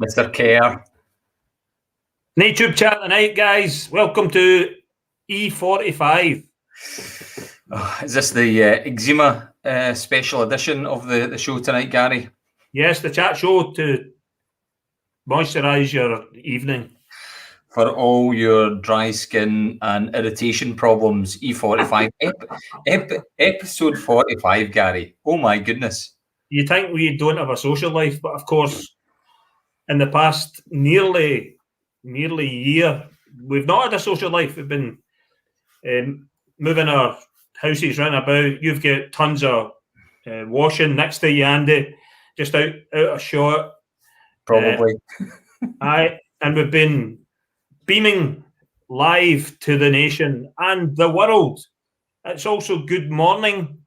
Mr. Kerr. YouTube chat tonight, guys. Welcome to E45. Oh, is this the eczema special edition of the show tonight, Gary? Yes, the chat show to moisturise your evening. For all your dry skin and irritation problems, E45. Episode 45, Gary. Oh my goodness. You think we don't have a social life, but of course, in the past nearly year, we've not had a social life. We've been moving our houses round about. You've got tons of washing next to you, Andy, just out of shot. Probably. And we've been beaming live to the nation and the world. It's also good morning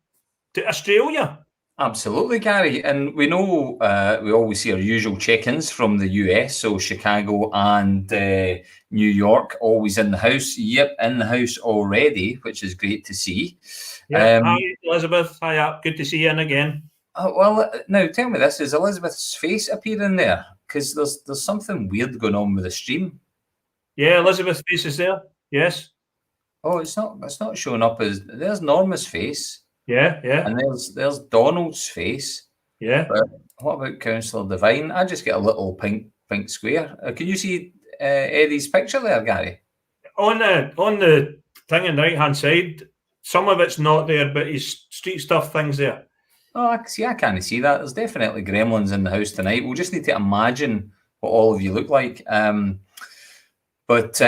to Australia. Absolutely, Gary. And we know we always see our usual check-ins from the US, so Chicago and New York, always in the house. Yep, in the house already, which is great to see. Yeah. Hi, Elizabeth. Hi, good to see you in again. Well, now tell me this: is Elizabeth's face appearing there? Because there's something weird going on with the stream. Yeah, Elizabeth's face is there. Yes. Oh, it's not showing up as there's Norma's face. Yeah. And there's Donald's face. Yeah. But what about Councillor Devine? I just get a little pink square. Can you see Eddie's picture there, Gary? On the thing on the right hand side, some of it's not there, but his street stuff thing's there. Oh, I can't see that. There's definitely gremlins in the house tonight. We'll just need to imagine what all of you look like. But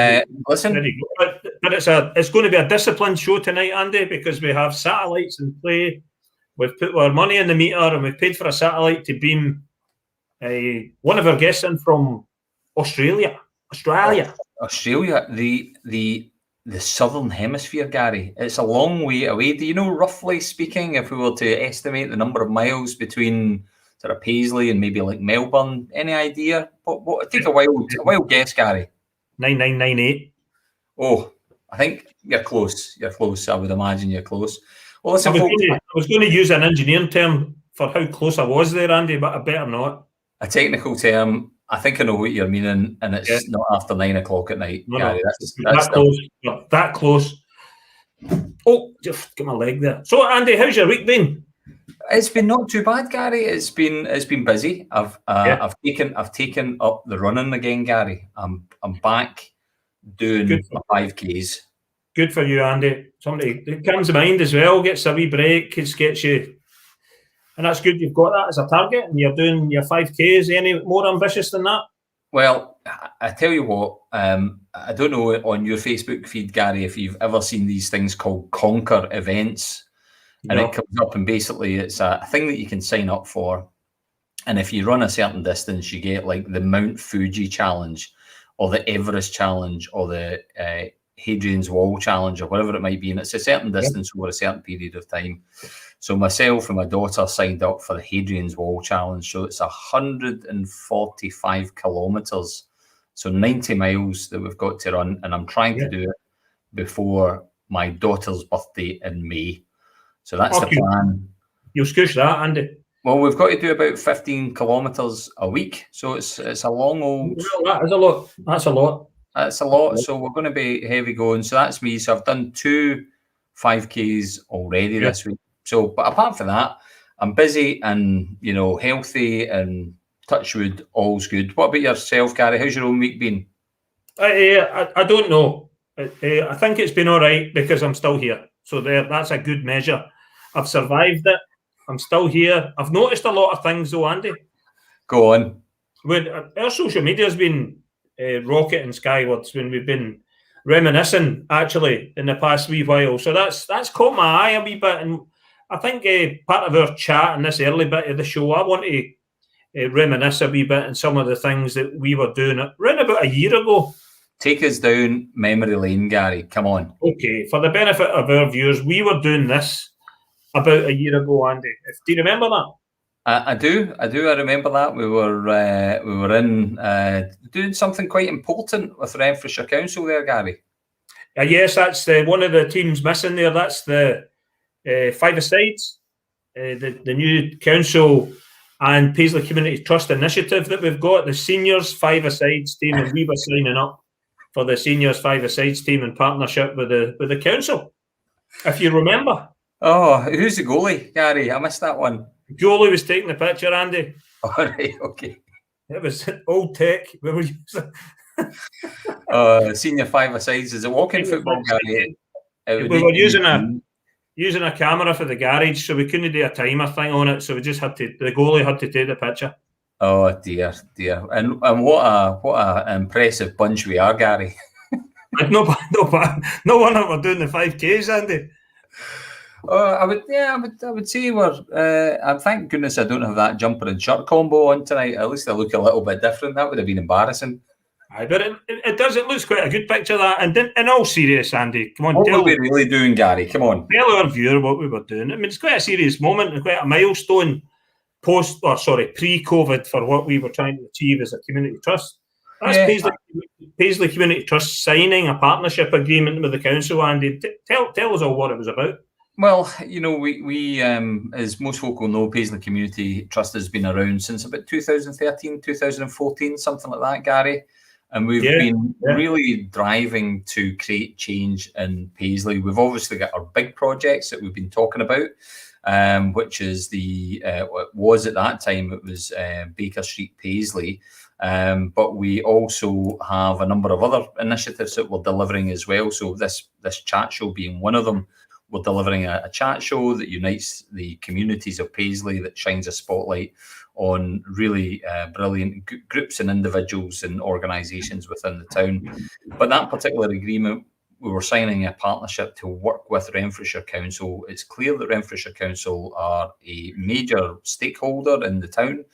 listen, but it's going to be a disciplined show tonight, Andy, because we have satellites in play. We've put our money in the meter, and we've paid for a satellite to beam one of our guests in from Australia. The southern hemisphere, Gary. It's a long way away. Do you know, roughly speaking, if we were to estimate the number of miles between sort of Paisley and maybe like Melbourne, any idea? What take a wild guess, Gary. 9998. Oh, I think you're close. You're close. I would imagine you're close. Well, listen, I was going to use an engineering term for how close I was there, Andy, but I better not. A technical term. I think I know what you're meaning, and it's not after 9 o'clock at night. No, Gary, that's close. That close. Oh, just get my leg there. So, Andy, how's your week been? It's been not too bad, Gary. It's been busy. I've taken up the running again, Gary. I'm back doing my 5Ks. Good for you, Andy. Somebody that comes to mind as well, gets a wee break, gets you, and that's good. You've got that as a target, and you're doing your 5Ks. Any more ambitious than that? Well, I tell you what. I don't know on your Facebook feed, Gary, if you've ever seen these things called Conquer events. And it comes up, and basically it's a thing that you can sign up for. And if you run a certain distance, you get like the Mount Fuji challenge, or the Everest challenge, or the Hadrian's Wall challenge, or whatever it might be. And it's a certain distance over a certain period of time. So myself and my daughter signed up for the Hadrian's Wall challenge. So it's 145 kilometers, so 90 miles that we've got to run. And I'm trying to do it before my daughter's birthday in May. So that's the plan. You'll scoosh that, Andy. Well, we've got to do about 15 kilometres a week. So it's a long old... Well, that is a lot. That's a lot. That's a lot. So we're going to be heavy going. So that's me. So I've done 2 5Ks already this week. So, but apart from that, I'm busy and, healthy, and touch wood, all's good. What about yourself, Gary? How's your own week been? I don't know. I think it's been all right because I'm still here. So that's a good measure. I've survived it. I'm still here. I've noticed a lot of things though, Andy. Go on. Our social media has been rocketing skywards when we've been reminiscing actually in the past wee while. So that's caught my eye a wee bit. And I think part of our chat in this early bit of the show, I want to reminisce a wee bit on some of the things that we were doing around about a year ago. Take us down memory lane, Gary. Come on. Okay, for the benefit of our viewers, we were doing this about a year ago, Andy. Do you remember that? I do. I remember that. We were in doing something quite important with Renfrewshire Council there, Gary. Yes, that's one of the teams missing there. That's the Five Asides, the new council and Paisley Community Trust initiative that we've got, the seniors five-a-sides team, and we were signing up for the seniors five-a-sides team in partnership with the council, if you remember. Oh, who's the goalie, Gary? I missed that one. Goalie was taking the picture, Andy. All right, okay. It was old tech. We were using. Senior five-a-sides is a walking football, Gary. We were using a camera for the garage, so we couldn't do a timer thing on it. So we just the goalie had to take the picture. Oh dear. And what a impressive bunch we are, Gary. No wonder we're doing the 5Ks, Andy. I would say we're. Thank goodness I don't have that jumper and shirt combo on tonight. At least I look a little bit different. That would have been embarrassing. Aye, but it does. It looks quite a good picture, that. And in all serious, Andy, come on. What were we really doing, Gary? Come on. Tell our viewer what we were doing. I mean, it's quite a serious moment and quite a milestone pre-COVID for what we were trying to achieve as a community trust. That's Paisley Community Trust signing a partnership agreement with the council, Andy. Tell us all what it was about. Well, we as most folk will know, Paisley Community Trust has been around since about 2013, 2014, something like that, Gary. And we've been really driving to create change in Paisley. We've obviously got our big projects that we've been talking about, which is what was at that time, it was Baker Street, Paisley. But we also have a number of other initiatives that we're delivering as well. So this chat show being one of them. We're delivering a chat show that unites the communities of Paisley, that shines a spotlight on really brilliant groups and individuals and organisations within the town. But that particular agreement, we were signing a partnership to work with Renfrewshire Council. It's clear that Renfrewshire Council are a major stakeholder in the town.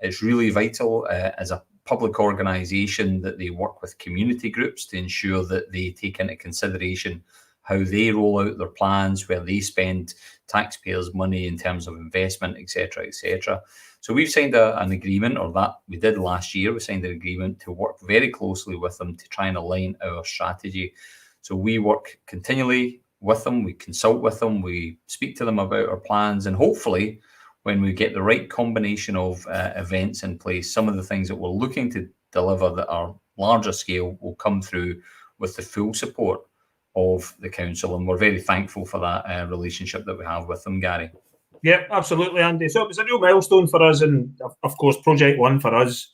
It's really vital as a public organisation that they work with community groups to ensure that they take into consideration how they roll out their plans, where they spend taxpayers' money in terms of investment, etc., etc. So we've signed an agreement, or that we did last year. We signed an agreement to work very closely with them to try and align our strategy. So we work continually with them. We consult with them. We speak to them about our plans, and hopefully, when we get the right combination of events in place, some of the things that we're looking to deliver that are larger scale will come through with the full support of the council, and we're very thankful for that relationship that we have with them, Gary. Yeah, absolutely, Andy. So it was a real milestone for us, and of course, Project One for us.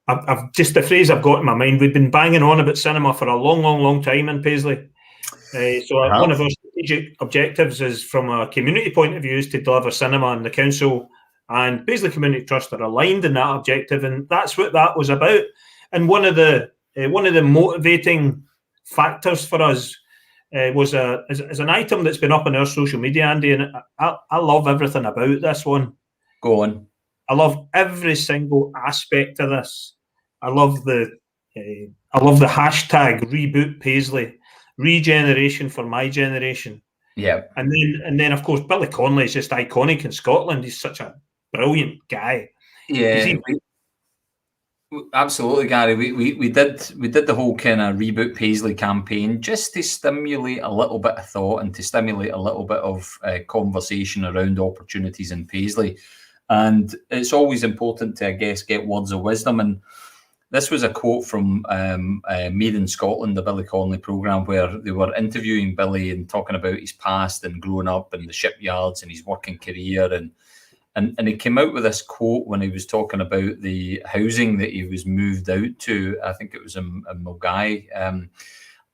I've just the phrase I've got in my mind. We've been banging on about cinema for a long time in Paisley. One of our strategic objectives is, from a community point of view, is to deliver cinema, and the council and Paisley Community Trust are aligned in that objective, and that's what that was about. And one of the motivating factors for us was an item that's been up on our social media, Andy, and I love everything about this one. Go on. I love every single aspect of this. I love the hashtag Reboot Paisley, regeneration for my generation. Yeah. And then of course Billy Connolly is just iconic in Scotland. He's such a brilliant guy. Yeah. Absolutely, Gary. We did the whole kind of Reboot Paisley campaign just to stimulate a little bit of thought and to stimulate a little bit of conversation around opportunities in Paisley. And it's always important to, I guess, get words of wisdom. And this was a quote from Made in Scotland, the Billy Connolly programme, where they were interviewing Billy and talking about his past and growing up in the shipyards and his working career. And he came out with this quote when he was talking about the housing that he was moved out to. I think it was in Mulgai.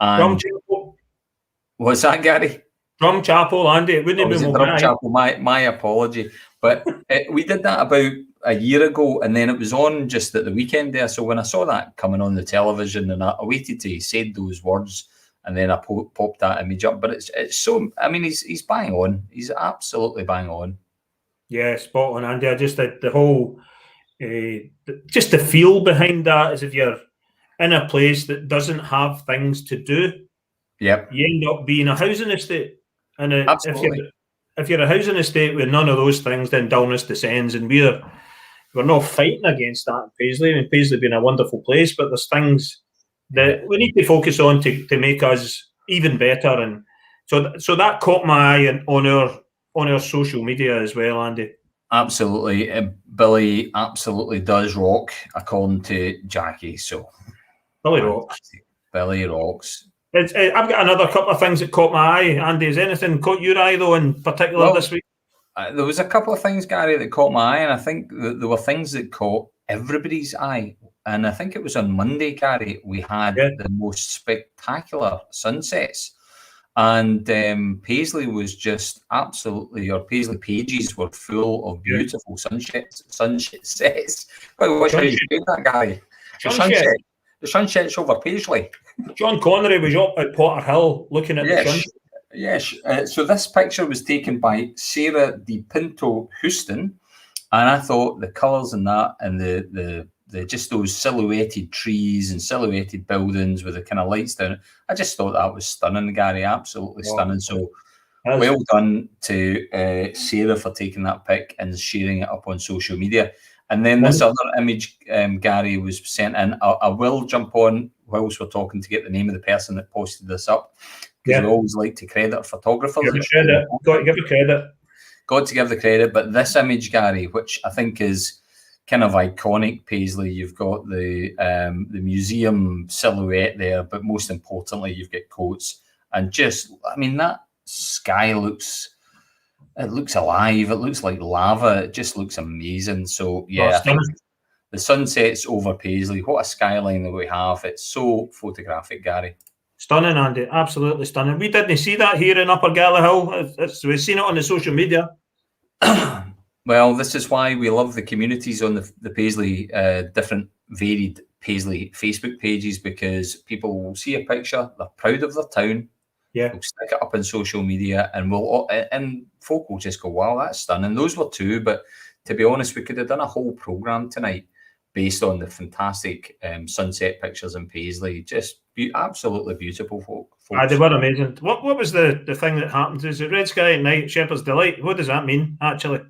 Drumchapel. What's that, Gary? Drumchapel, Andy. It wouldn't have been Mulgai. Drumchapel. My apology. But we did that about a year ago, and then it was on just at the weekend there. So when I saw that coming on the television, and I waited till he said those words, and then I popped that image up. But it's so. I mean, he's bang on. He's absolutely bang on. Yeah, spot on, Andy. I just the whole, just the feel behind that is, if you're in a place that doesn't have things to do, yep, you end up being a housing estate. And absolutely, if you're a housing estate with none of those things, then dullness descends. And we're not fighting against that in Paisley. I mean, Paisley being a wonderful place, but there's things that we need to focus on to make us even better. And so that caught my eye on our social media as well, Andy. Absolutely. Billy absolutely does rock, according to Jackie. So Billy rocks. Billy rocks. I've got another couple of things that caught my eye. Andy, has anything caught your eye, though, in particular this week? There was a couple of things, Gary, that caught my eye, and I think that there were things that caught everybody's eye. And I think it was on Monday, Gary, we had the most spectacular sunsets. And Paisley was just absolutely, or Paisley pages were full of beautiful sunsets. What's how you say that, Gary? The sunsets over Paisley. John Connery was up at Potter Hill looking at the sunset. Yes. So this picture was taken by Sarah Di Pinto Houston, and I thought the colours in that and the just those silhouetted trees and silhouetted buildings with the kind of lights down, I just thought that was stunning, Gary. Absolutely stunning. So well done to Sarah for taking that pic and sharing it up on social media. And then this other image, Gary, was sent in. I will jump on whilst we're talking to get the name of the person that posted this up, because we always like to credit photographers. Got to give the credit. Got to give the credit. But this image, Gary, which I think is kind of iconic, Paisley, you've got the museum silhouette there, but most importantly, you've got Coates. And just, I mean, that sky looks alive. It looks like lava. It just looks amazing. So, I think the sunsets over Paisley, what a skyline that we have. It's so photographic, Gary. Stunning, Andy. Absolutely stunning. We didn't see that here in Upper Gallaghill. We've seen it on the social media. Well, this is why we love the communities on the Paisley, different varied Paisley Facebook pages, because people will see a picture, they're proud of their town, they'll stick it up on social media, and folk will just go, wow, that's stunning. Those were two, but to be honest, we could have done a whole programme tonight based on the fantastic sunset pictures in Paisley. Just absolutely beautiful, folks. They were amazing. What was the thing that happened? Is it red sky at night, Shepherd's Delight? What does that mean, actually?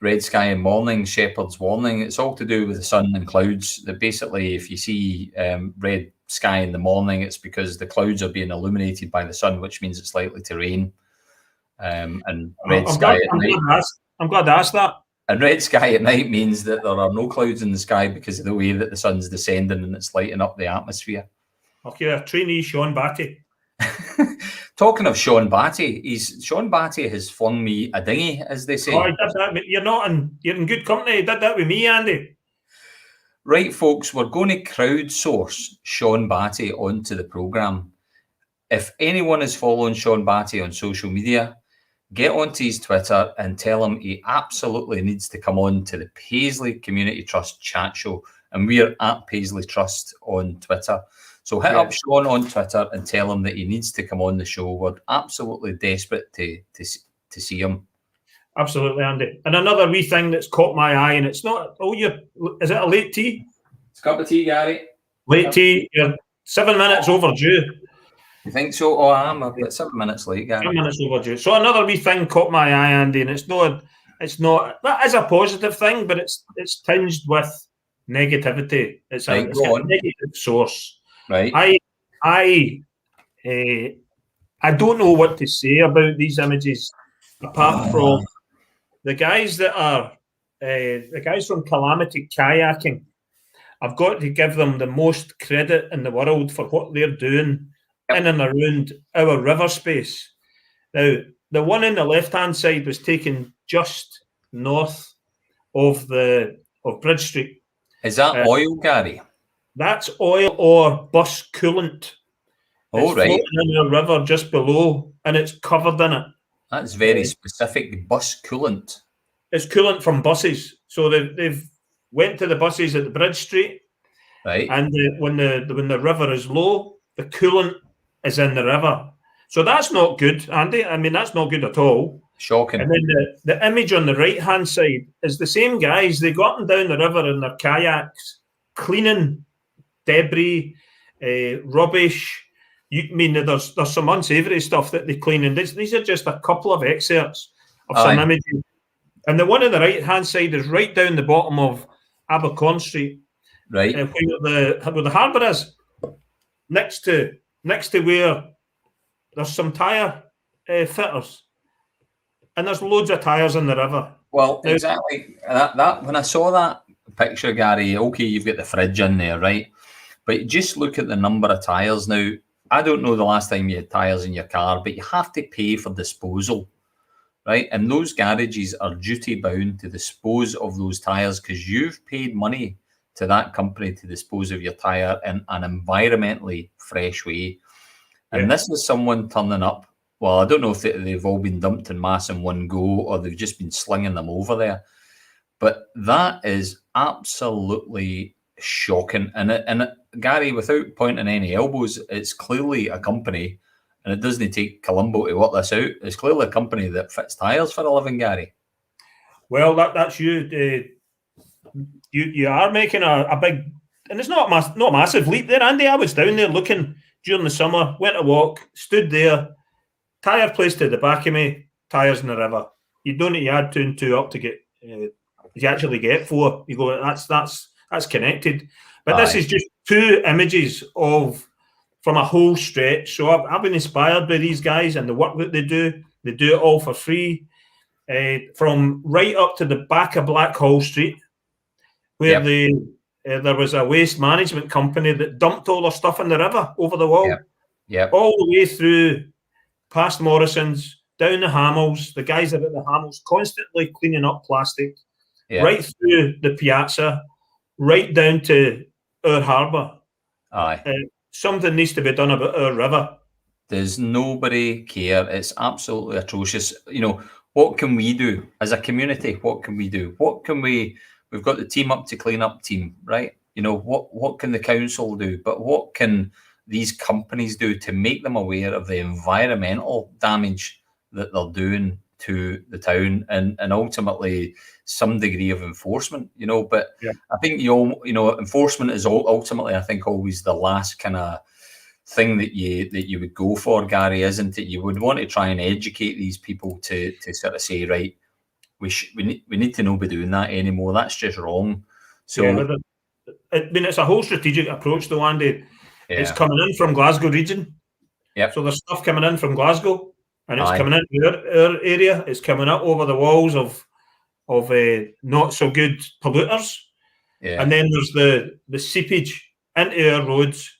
Red sky in morning, Shepherd's warning. It's all to do with the sun and clouds. That basically, if you see red sky in the morning, it's because the clouds are being illuminated by the sun, which means it's likely to rain. And red sky at night. I'm glad to ask that. And red sky at night means that there are no clouds in the sky because of the way that the sun's descending and it's lighting up the atmosphere. Okay, a trainee Sean Batty. Talking of Sean Batty, Sean Batty has flung me a dinghy, as they say. Oh, I did that. You're in good company. He did that with me, Andy. Right, folks, we're going to crowdsource Sean Batty onto the programme. If anyone is following Sean Batty on social media, get onto his Twitter and tell him he absolutely needs to come on to the Paisley Community Trust chat show. And we are at Paisley Trust on Twitter. So hit up Sean on Twitter and tell him that he needs to come on the show. We're absolutely desperate to see him. Absolutely, Andy. And another wee thing that's caught my eye, and it's not, is it a late tea? It's a cup of tea, Gary. Late tea. You're 7 minutes overdue. You think so? Oh, I'm about 7 minutes late, Gary. 7 minutes overdue. So another wee thing caught my eye, Andy, and it's not, that is a positive thing, but it's tinged with negativity. It's a negative source. Right. I don't know what to say about these images, apart from the guys that are the guys from Calamity Kayaking. I've got to give them the most credit in the world for what they're doing in and around our river space. Now, the one on the left-hand side was taken just north of Bridge Street. Is that oil, Gary? That's oil or bus coolant. Oh, right. Floating in the river just below, and it's covered in it. That's very specific. Bus coolant. It's coolant from buses. So they've went to the buses at the Bridge Street, right? And when the river is low, the coolant is in the river. So that's not good, Andy. I mean, that's not good at all. Shocking. And then the image on the right-hand side is the same guys. They go up and down the river in their kayaks, cleaning debris, rubbish. There's some unsavoury stuff that they clean, and these are just a couple of excerpts of some images. And the one on the right-hand side is right down the bottom of Abercorn Street, right, where the harbour is, next to where there's some tyre fitters, and there's loads of tyres in the river. Well, exactly. That when I saw that picture, Gary, okay, you've got the fridge in there, right? But just look at the number of tyres. Now, I don't know the last time you had tyres in your car, but you have to pay for disposal, right? And those garages are duty bound to dispose of those tyres because you've paid money to that company to dispose of your tyre in an environmentally fresh way. And this is someone turning up. Well, I don't know if they've all been dumped in mass in one go or they've just been slinging them over there. But that is absolutely shocking. And Gary, without pointing any elbows, it's clearly a company, and it doesn't take Colombo to work this out. It's clearly a company that fits tyres for a living, Gary. Well, that's you. You are making a big, and it's not a massive leap there, Andy. I was down there looking during the summer, went to walk, stood there, tyre placed to the back of me, tyres in the river. You don't need to add 2 and 2 up to get. You actually get 4. You go, that's connected. But this is just 2 images from a whole stretch. So I've been inspired by these guys and the work that they do. They do it all for free, from right up to the back of Blackhall Street, where there was a waste management company that dumped all their stuff in the river over the wall. All the way through past Morrison's, down the Hamels. The guys are at the Hamels constantly cleaning up plastic, right through the piazza, right down to our harbour. Something needs to be done about our river. Does nobody care? It's absolutely atrocious. You know, what can we do as a community? What can we do? We've got the Team Up to Clean Up team, right? You know, what can the council do? But what can these companies do to make them aware of the environmental damage that they're doing to the town and ultimately some degree of enforcement, you know? But I think, enforcement is ultimately, I think, always the last kind of thing that you would go for, Gary, isn't it? You would want to try and educate these people to sort of say, right, we need to not be doing that anymore. That's just wrong. So I mean, it's a whole strategic approach, though, Andy. It's coming in from Glasgow region. So there's stuff coming in from Glasgow, and it's coming into our area. It's coming up over the walls of not so good polluters. And then there's the seepage into our roads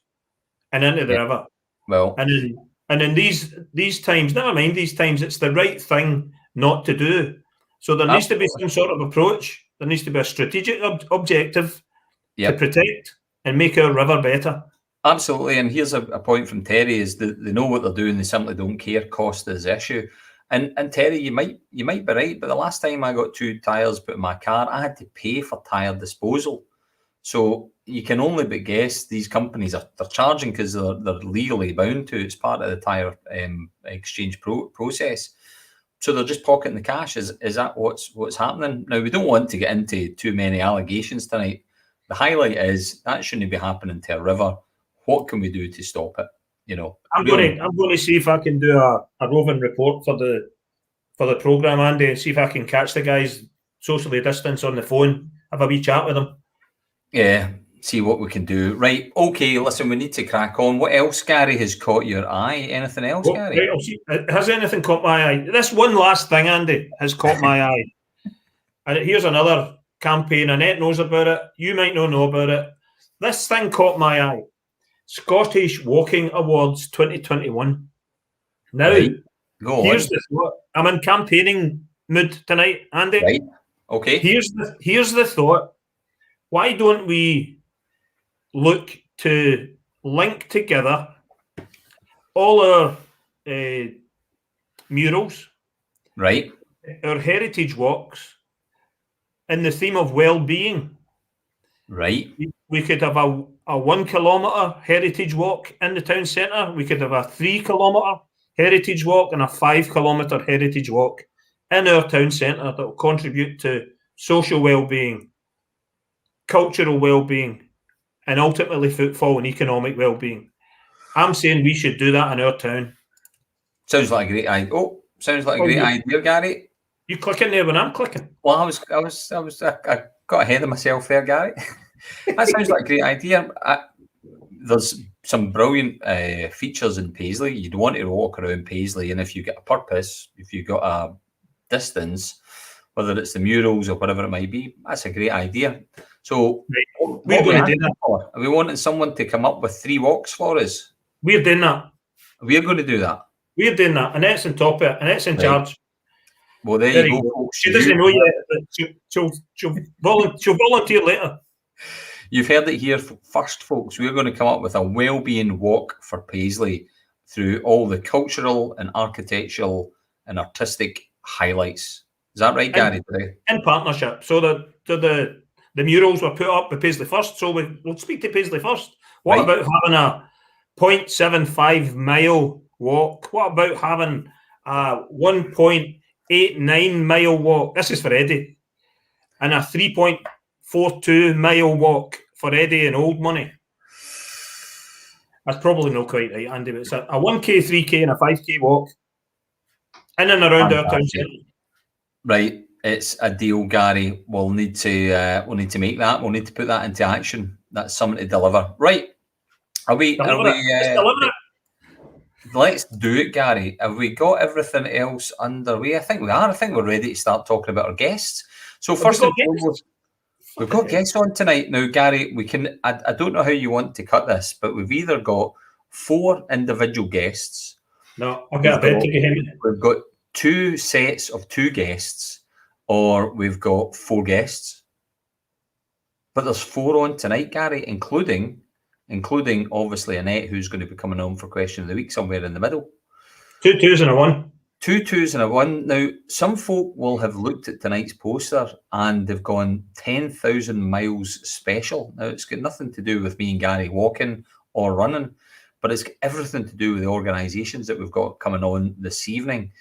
and into the river. Well, and in these times, never mind these times, it's the right thing not to do. So there needs to be some sort of approach. There needs to be a strategic objective to protect and make our river better. Absolutely. And here's a point from Terry, is that they know what they're doing. They simply don't care. Cost is the issue. And Terry, you might be right, but the last time I got 2 tyres put in my car, I had to pay for tyre disposal. So you can only but guess these companies they're charging because they're legally bound to. It's part of the tyre exchange process. So they're just pocketing the cash. Is that what's happening? Now, we don't want to get into too many allegations tonight. The highlight is that shouldn't be happening to a river. What can we do to stop it? You know, I'm going to see if I can do a roving report for the programme, Andy, and see if I can catch the guys socially distanced on the phone, have a wee chat with them. Yeah, see what we can do. Right, okay, listen, we need to crack on. What else, Gary, has caught your eye? Anything else, Gary? Right, has anything caught my eye? This one last thing, Andy, has caught my eye. And here's another campaign. Annette knows about it. You might not know about it. This thing caught my eye. Scottish Walking Awards 2021. Now, here's the thought. I'm in campaigning mood tonight, Andy. Right. Okay. Here's the thought. Why don't we look to link together all our murals, right, our heritage walks, in the theme of well-being? Right. We could have a 1 kilometre heritage walk in the town centre. We could have a 3 kilometre heritage walk and a 5 kilometre heritage walk in our town centre that will contribute to social well-being, cultural well-being, and ultimately footfall and economic well-being. I'm saying we should do that in our town. Sounds like a great idea. Sounds like a great idea, Gary. You clicking there when I'm clicking? Well, I got ahead of myself there, Gary. That sounds like a great idea. There's some brilliant features in Paisley. You'd want to walk around Paisley, and if you get a purpose, if you've got a distance, whether it's the murals or whatever it might be. That's a great idea. So we're going to do that. Are we wanting someone to come up with 3 walks for us? We're doing that. We're going to do that. We're doing that. Annette's on top of it. Annette's in charge. Well, there you go, folks. She doesn't know yet, but she'll volunteer later. You've heard it here first, folks. We're going to come up with a well-being walk for Paisley through all the cultural and architectural and artistic highlights. Is that right, Gary? In partnership. So the murals were put up with Paisley first. So we'll speak to Paisley first. What about having a 0.75 mile walk? What about having a 1.89 mile walk? This is for Eddie. And a 3.42 mile walk for Eddie and Old Money. That's probably not quite right, Andy, but it's a 1K, 3K and a 5K walk in and around our town centre. Right, it's a deal, Gary. We'll need to make that. We'll need to put that into action. That's something to deliver. Right. Let's do it, Gary. Have we got everything else underway? I think we are. I think we're ready to start talking about our guests. So first and foremost, we've got guests on tonight. Now, Gary, we can. I don't know how you want to cut this, but we've either got 4 individual guests. No, I've got a bed to get him. We've got 2 sets of 2 guests, or we've got 4 guests. But there's 4 on tonight, Gary, including obviously Annette, who's going to be coming on for Question of the Week somewhere in the middle. 2 2s and a 1. 2 2s and a 1. Now, some folk will have looked at tonight's poster and they've gone 10,000 miles special. Now, it's got nothing to do with me and Gary walking or running, but it's got everything to do with the organisations that we've got coming on this evening.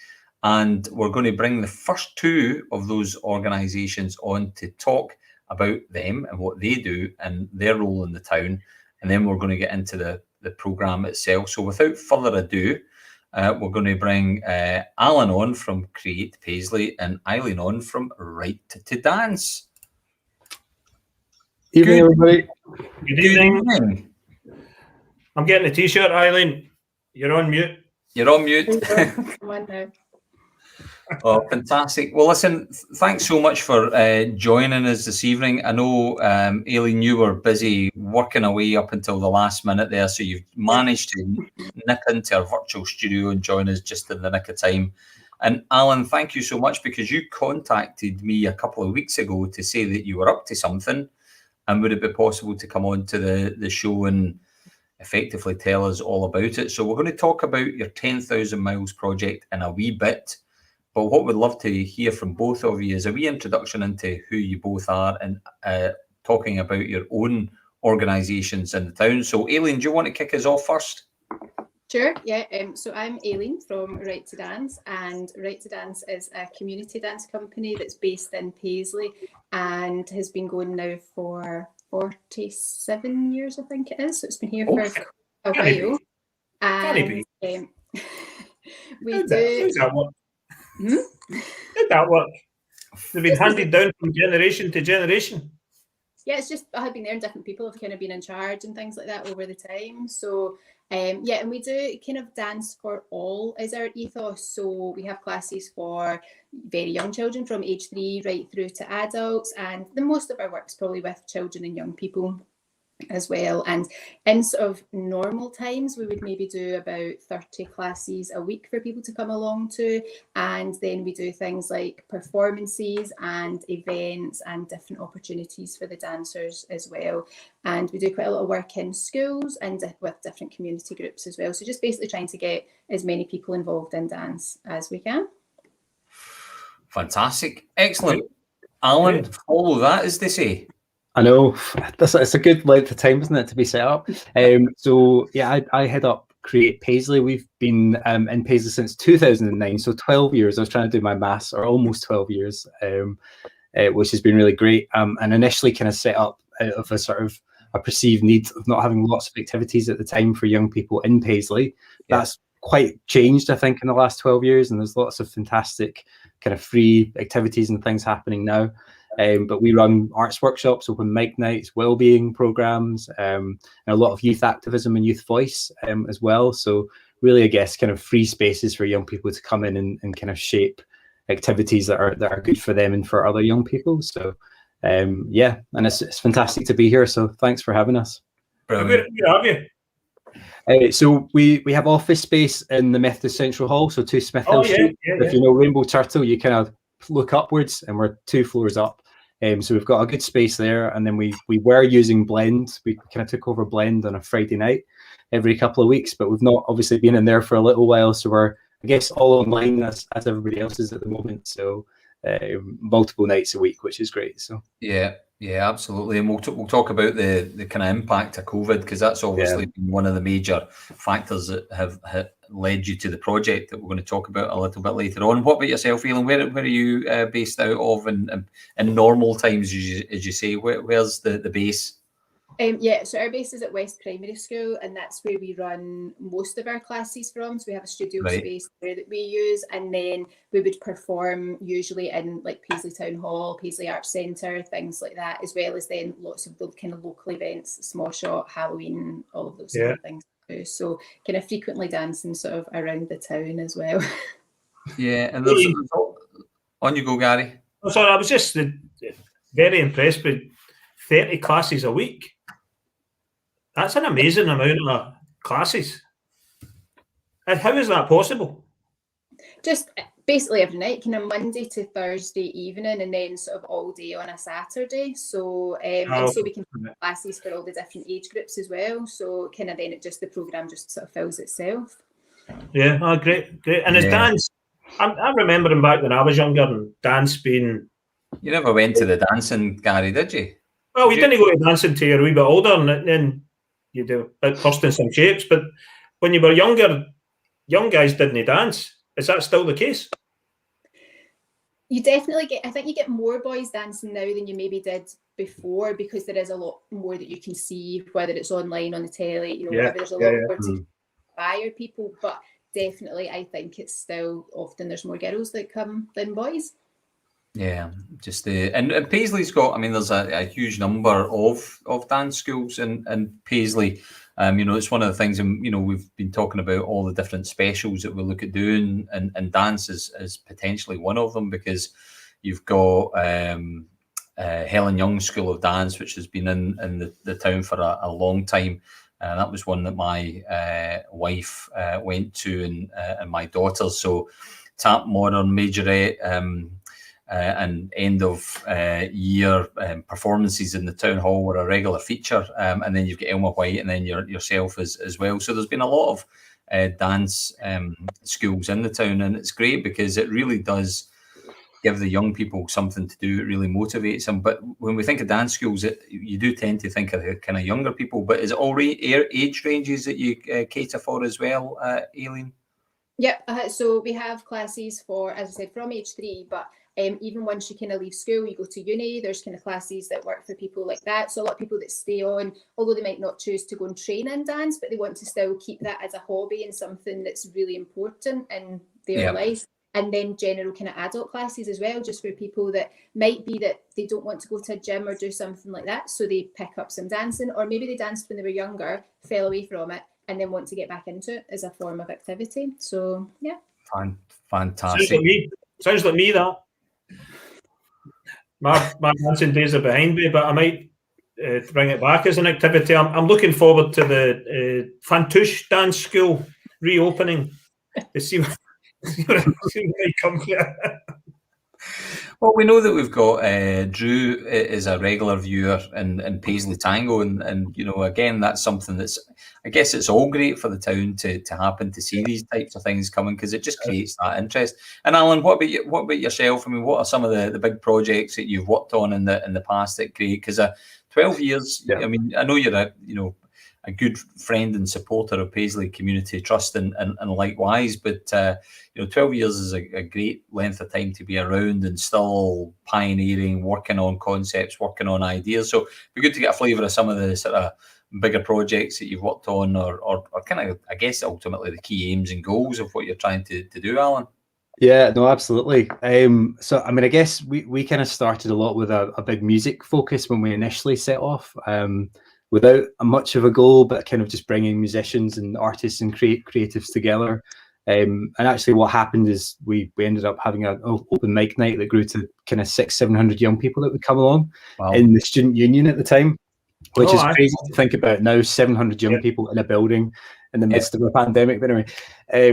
And we're going to bring the first 2 of those organisations on to talk about them and what they do and their role in the town. And then we're going to get into the programme itself. So without further ado, we're going to bring Alan on from Create Paisley and Eileen on from Right to Dance. Evening, everybody. Good evening. I'm getting a T-shirt, Eileen. You're on mute. You're on mute. Come on now. Oh, fantastic. Well, listen, thanks so much for joining us this evening. I know, Aileen, you were busy working away up until the last minute there, so you've managed to nip into our virtual studio and join us just in the nick of time. And Alan, thank you so much, because you contacted me a couple of weeks ago to say that you were up to something, and would it be possible to come on to the show and effectively tell us all about it? So we're going to talk about your 10,000 miles project in a wee bit. But what we'd love to hear from both of you is a wee introduction into who you both are and talking about your own organisations in the town. So, Aileen, do you want to kick us off first? Sure, yeah. So I'm Aileen from Right to Dance, and Right to Dance is a community dance company that's based in Paisley and has been going now for 47 years, I think it is. So it's been here for a while. And we do... How'd that work? They've been handed down from generation to generation. Yeah, it's just I've been there and different people have kind of been in charge and things like that over the time. So yeah, and we do kind of dance for all is our ethos. So we have classes for very young children from age 3 right through to adults, and the most of our work's probably with children and young people as well. And in sort of normal times, we would maybe do about 30 classes a week for people to come along to, and then we do things like performances and events and different opportunities for the dancers as well. And we do quite a lot of work in schools and with different community groups as well. So just basically trying to get as many people involved in dance as we can. Fantastic. Excellent. Alan, follow that, as they say. I know, it's a good length of time, isn't it, to be set up? So yeah, I head up Create Paisley. We've been in Paisley since 2009, so 12 years. I was trying to do my maths, or almost 12 years, which has been really great. And initially kind of set up out of a sort of a perceived need of not having lots of activities at the time for young people in Paisley. Yeah. That's quite changed, I think, in the last 12 years, and there's lots of fantastic kind of free activities and things happening now. But we run arts workshops, open mic nights, wellbeing programs, and a lot of youth activism and youth voice as well. So really, I guess, kind of free spaces for young people to come in and kind of shape activities that are good for them and for other young people. So yeah, and it's fantastic to be here. So thanks for having us. Where have you? So we have office space in the Methodist Central Hall, so 2 Smith Hill Street. If you know Rainbow Turtle, you kind of look upwards, and we're 2 floors up. So we've got a good space there, and then we were using Blend. We kind of took over Blend on a Friday night every couple of weeks, but we've not obviously been in there for a little while, so we're, I guess, all online as everybody else is at the moment. So multiple nights a week, which is great. So yeah, absolutely. And we'll talk about the kind of impact of COVID, because that's obviously been one of the major factors that have led you to the project that we're going to talk about a little bit later on. What about yourself, Aileen? Where are you based out of in normal times, as you say? Where's the base? Yeah, so our base is at West Primary School, and that's where we run most of our classes from. So we have a studio space there that we use, and then we would perform usually in like Paisley Town Hall, Paisley Arts Centre, things like that, as well as then lots of the kind of local events, Small Shot, Halloween, all of those kind of things too. So kind of frequently dancing sort of around the town as well. Yeah, and on you go, Gary. Oh, sorry, I was just very impressed with 30 classes a week. That's an amazing amount of classes. And how is that possible? Just basically every night, kind of Monday to Thursday evening, and then sort of all day on a Saturday. So and so we can have classes for all the different age groups as well. So kind of then the program just sort of fills itself. Yeah, great. And as dance, I'm remembering back when I was younger, and dance being. You never went to the dancing, Gary, did you? Well, we didn't go to dancing till you're a wee bit older, and then you do a bit first in some shapes. But when you were younger, young guys didn't dance. Is that still the case? You definitely I think you get more boys dancing now than you maybe did before, because there is a lot more that you can see, whether it's online, on the telly, whatever. There's a lot more to inspire people. But definitely, I think it's still often there's more girls that come than boys. Yeah, just and Paisley's got. I mean, there's a huge number of dance schools in Paisley. It's one of the things, and we've been talking about all the different specials that we look at doing, and dance is potentially one of them, because you've got Helen Young's School of Dance, which has been in the town for a long time. That was one that my wife went to, and my daughters. So tap, modern, majorette. And end of year performances in the town hall were a regular feature, and then you've got Elma White, and then yourself as well. So there's been a lot of dance schools in the town, and it's great because it really does give the young people something to do. It really motivates them. But when we think of dance schools, you do tend to think of the kind of younger people. But is it all age ranges that you cater for as well, Aileen? Yeah, so we have classes for, as I said, from age 3, but even once you kind of leave school, you go to uni, there's kind of classes that work for people like that. So a lot of people that stay on, although they might not choose to go and train in dance, but they want to still keep that as a hobby and something that's really important in their life. And then general kind of adult classes as well, just for people that might be that they don't want to go to a gym or do something like that. So they pick up some dancing, or maybe they danced when they were younger, fell away from it, and then want to get back into it as a form of activity. So, yeah. Fantastic. Sounds like me, that. My dancing days are behind me, but I might bring it back as an activity. I'm looking forward to the Fantouche Dance School reopening to see what I come here. Well, we know that we've got Drew is a regular viewer in Paisley Tango, and again, that's something that's, I guess it's all great for the town to happen, to see these types of things coming, because it just creates that interest. And Alan, what about yourself? I mean, what are some of the big projects that you've worked on in the past that great? Because 12 years, I mean, I know you're a good friend and supporter of Paisley Community Trust, and likewise, but 12 years is a great length of time to be around and still pioneering, working on concepts, working on ideas. So it'd be good to get a flavour of some of the sort of bigger projects that you've worked on, or kind of, I guess, ultimately the key aims and goals of what you're trying to do, Alan. Yeah, no, absolutely. So, I mean, I guess we kind of started a lot with a big music focus when we initially set off, without much of a goal, but kind of just bringing musicians and artists and creatives together And actually what happened is we ended up having an open mic night that grew to kind of 600-700 young people that would come along in the student union at the time, which is crazy to think about now, 700 young people in a building in the midst of a pandemic. But anyway,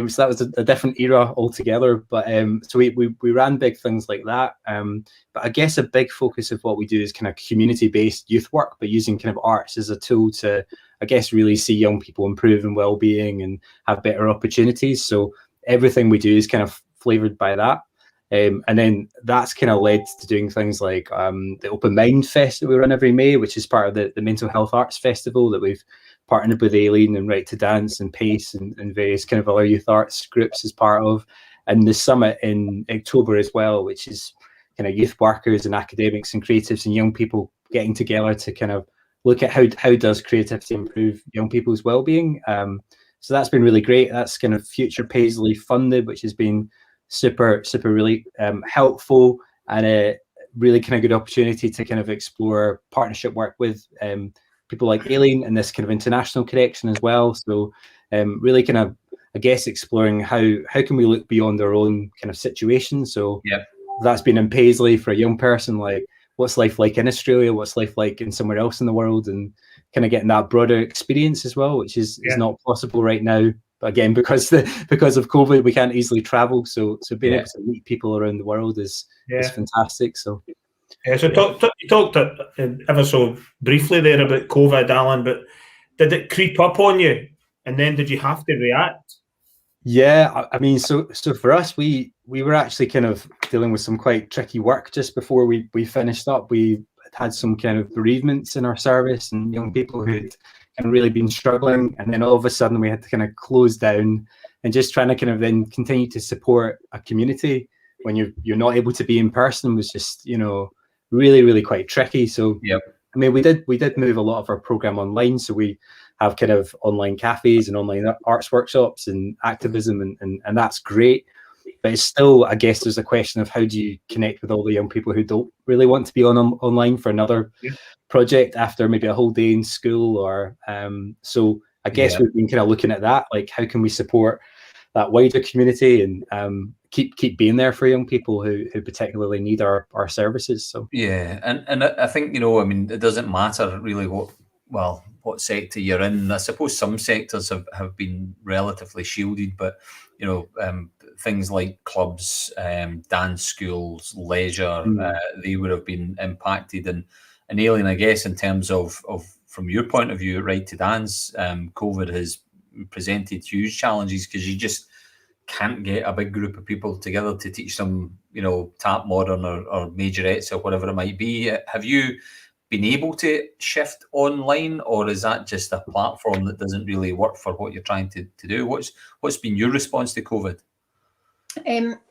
so that was a different era altogether. But so we ran big things like that. But I guess a big focus of what we do is kind of community-based youth work, but using kind of arts as a tool to, I guess, really see young people improve in well-being and have better opportunities. So everything we do is kind of flavored by that. And then that's kind of led to doing things like the Open Mind Fest that we run every May, which is part of the Mental Health Arts Festival that we've partnered with Aileen and Right to Dance and Pace and various kind of other youth arts groups as part of. And the summit in October as well, which is kind of youth workers and academics and creatives and young people getting together to kind of look at how does creativity improve young people's well-being. So that's been really great. That's kind of Future Paisley funded, which has been super really helpful, and a really kind of good opportunity to kind of explore partnership work with people like Aileen and this kind of international connection as well. So really kind of, I guess, exploring how can we look beyond our own kind of situation. So that's been in Paisley for a young person, like what's life like in Australia, what's life like in somewhere else in the world, and kind of getting that broader experience as well, which is not possible right now. But again, because of COVID, we can't easily travel. So being able to meet people around the world is fantastic. So so you talked ever so briefly there about COVID, Alan, but did it creep up on you, and then did you have to react? Yeah, I mean, so for us, we were actually kind of dealing with some quite tricky work just before we finished up. We had some kind of bereavements in our service and young people who'd kind of really been struggling, and then all of a sudden we had to kind of close down, and just trying to kind of then continue to support a community when you're not able to be in person was just, you know, really quite tricky. So I mean, we did move a lot of our program online, so we have kind of online cafes and online arts workshops and activism, and that's great. But it's still, I guess, there's a question of how do you connect with all the young people who don't really want to be online for another project after maybe a whole day in school, or so I guess we've been kind of looking at that, like how can we support that wider community and keep being there for young people who particularly need our services. So and I think, you know, I mean, it doesn't matter really what sector you're in. I suppose some sectors have been relatively shielded, but you know, things like clubs, dance schools, leisure, they would have been impacted. And Aileen, I guess, in terms of from your point of view, Right to Dance, COVID has presented huge challenges because you just can't get a big group of people together to teach them, you know, tap modern or majorettes or whatever it might be. Have you been able to shift online, or is that just a platform that doesn't really work for what you're trying to do? What's been your response to COVID?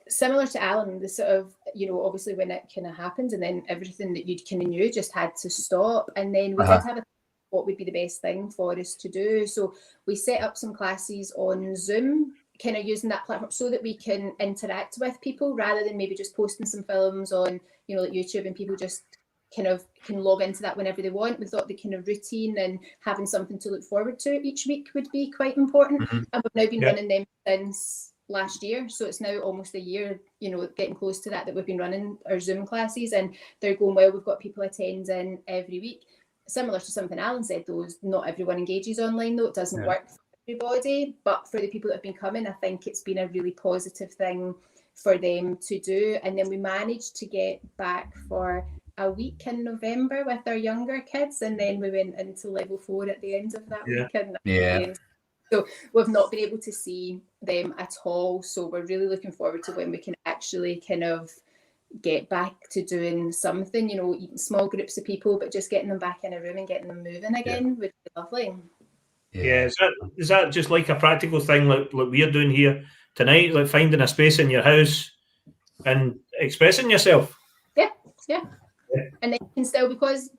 Similar to Alan, the sort of, you know, obviously when it kind of happened and then everything that you kind of knew just had to stop, and then we did have what would be the best thing for us to do. So we set up some classes on Zoom, kind of using that platform so that we can interact with people rather than maybe just posting some films on, you know, like YouTube, and people just kind of can log into that whenever they want. We thought the kind of routine and having something to look forward to each week would be quite important. And we've now been running them since last year, so it's now almost a year, you know, getting close to that we've been running our Zoom classes, and they're going well. We've got people attending every week. Similar to something Alan said, though, not everyone engages online, though. It doesn't work for everybody, but for the people that have been coming, I think it's been a really positive thing for them to do. And then we managed to get back for a week in November with our younger kids, and then we went into level 4 at the end of that weekend. So we've not been able to see them at all. So we're really looking forward to when we can actually kind of get back to doing something, you know, even small groups of people, but just getting them back in a room and getting them moving again would be lovely. Is that just like a practical thing like we're doing here tonight, like finding a space in your house and expressing yourself? And then you can still, because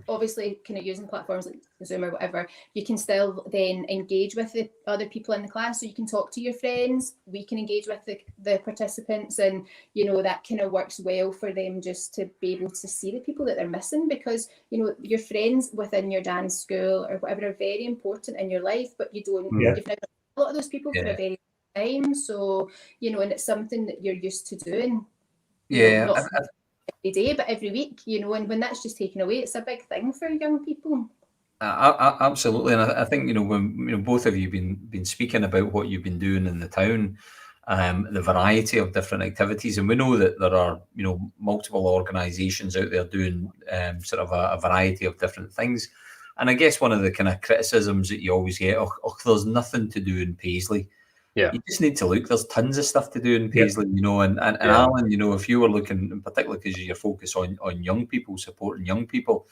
obviously kind of using platforms like Zoom or whatever, you can still then engage with the other people in the class. So you can talk to your friends, we can engage with the participants, and, you know, that kind of works well for them just to be able to see the people that they're missing, because, you know, your friends within your dance school or whatever are very important in your life, but you don't, you've never met a lot of those people for a very long time. So, you know, and it's something that you're used to doing. Yeah. Not every day, but every week, you know, and when that's just taken away, it's a big thing for young people. Absolutely, and I think, you know, when both of you been speaking about what you've been doing in the town, the variety of different activities, and we know that there are, you know, multiple organisations out there doing sort of a variety of different things. And I guess one of the kind of criticisms that you always get, there's nothing to do in Paisley. Yeah, you just need to look. There's tons of stuff to do in Paisley, you know. And Alan, you know, if you were looking, in particular because you're focused on young people, supporting young people,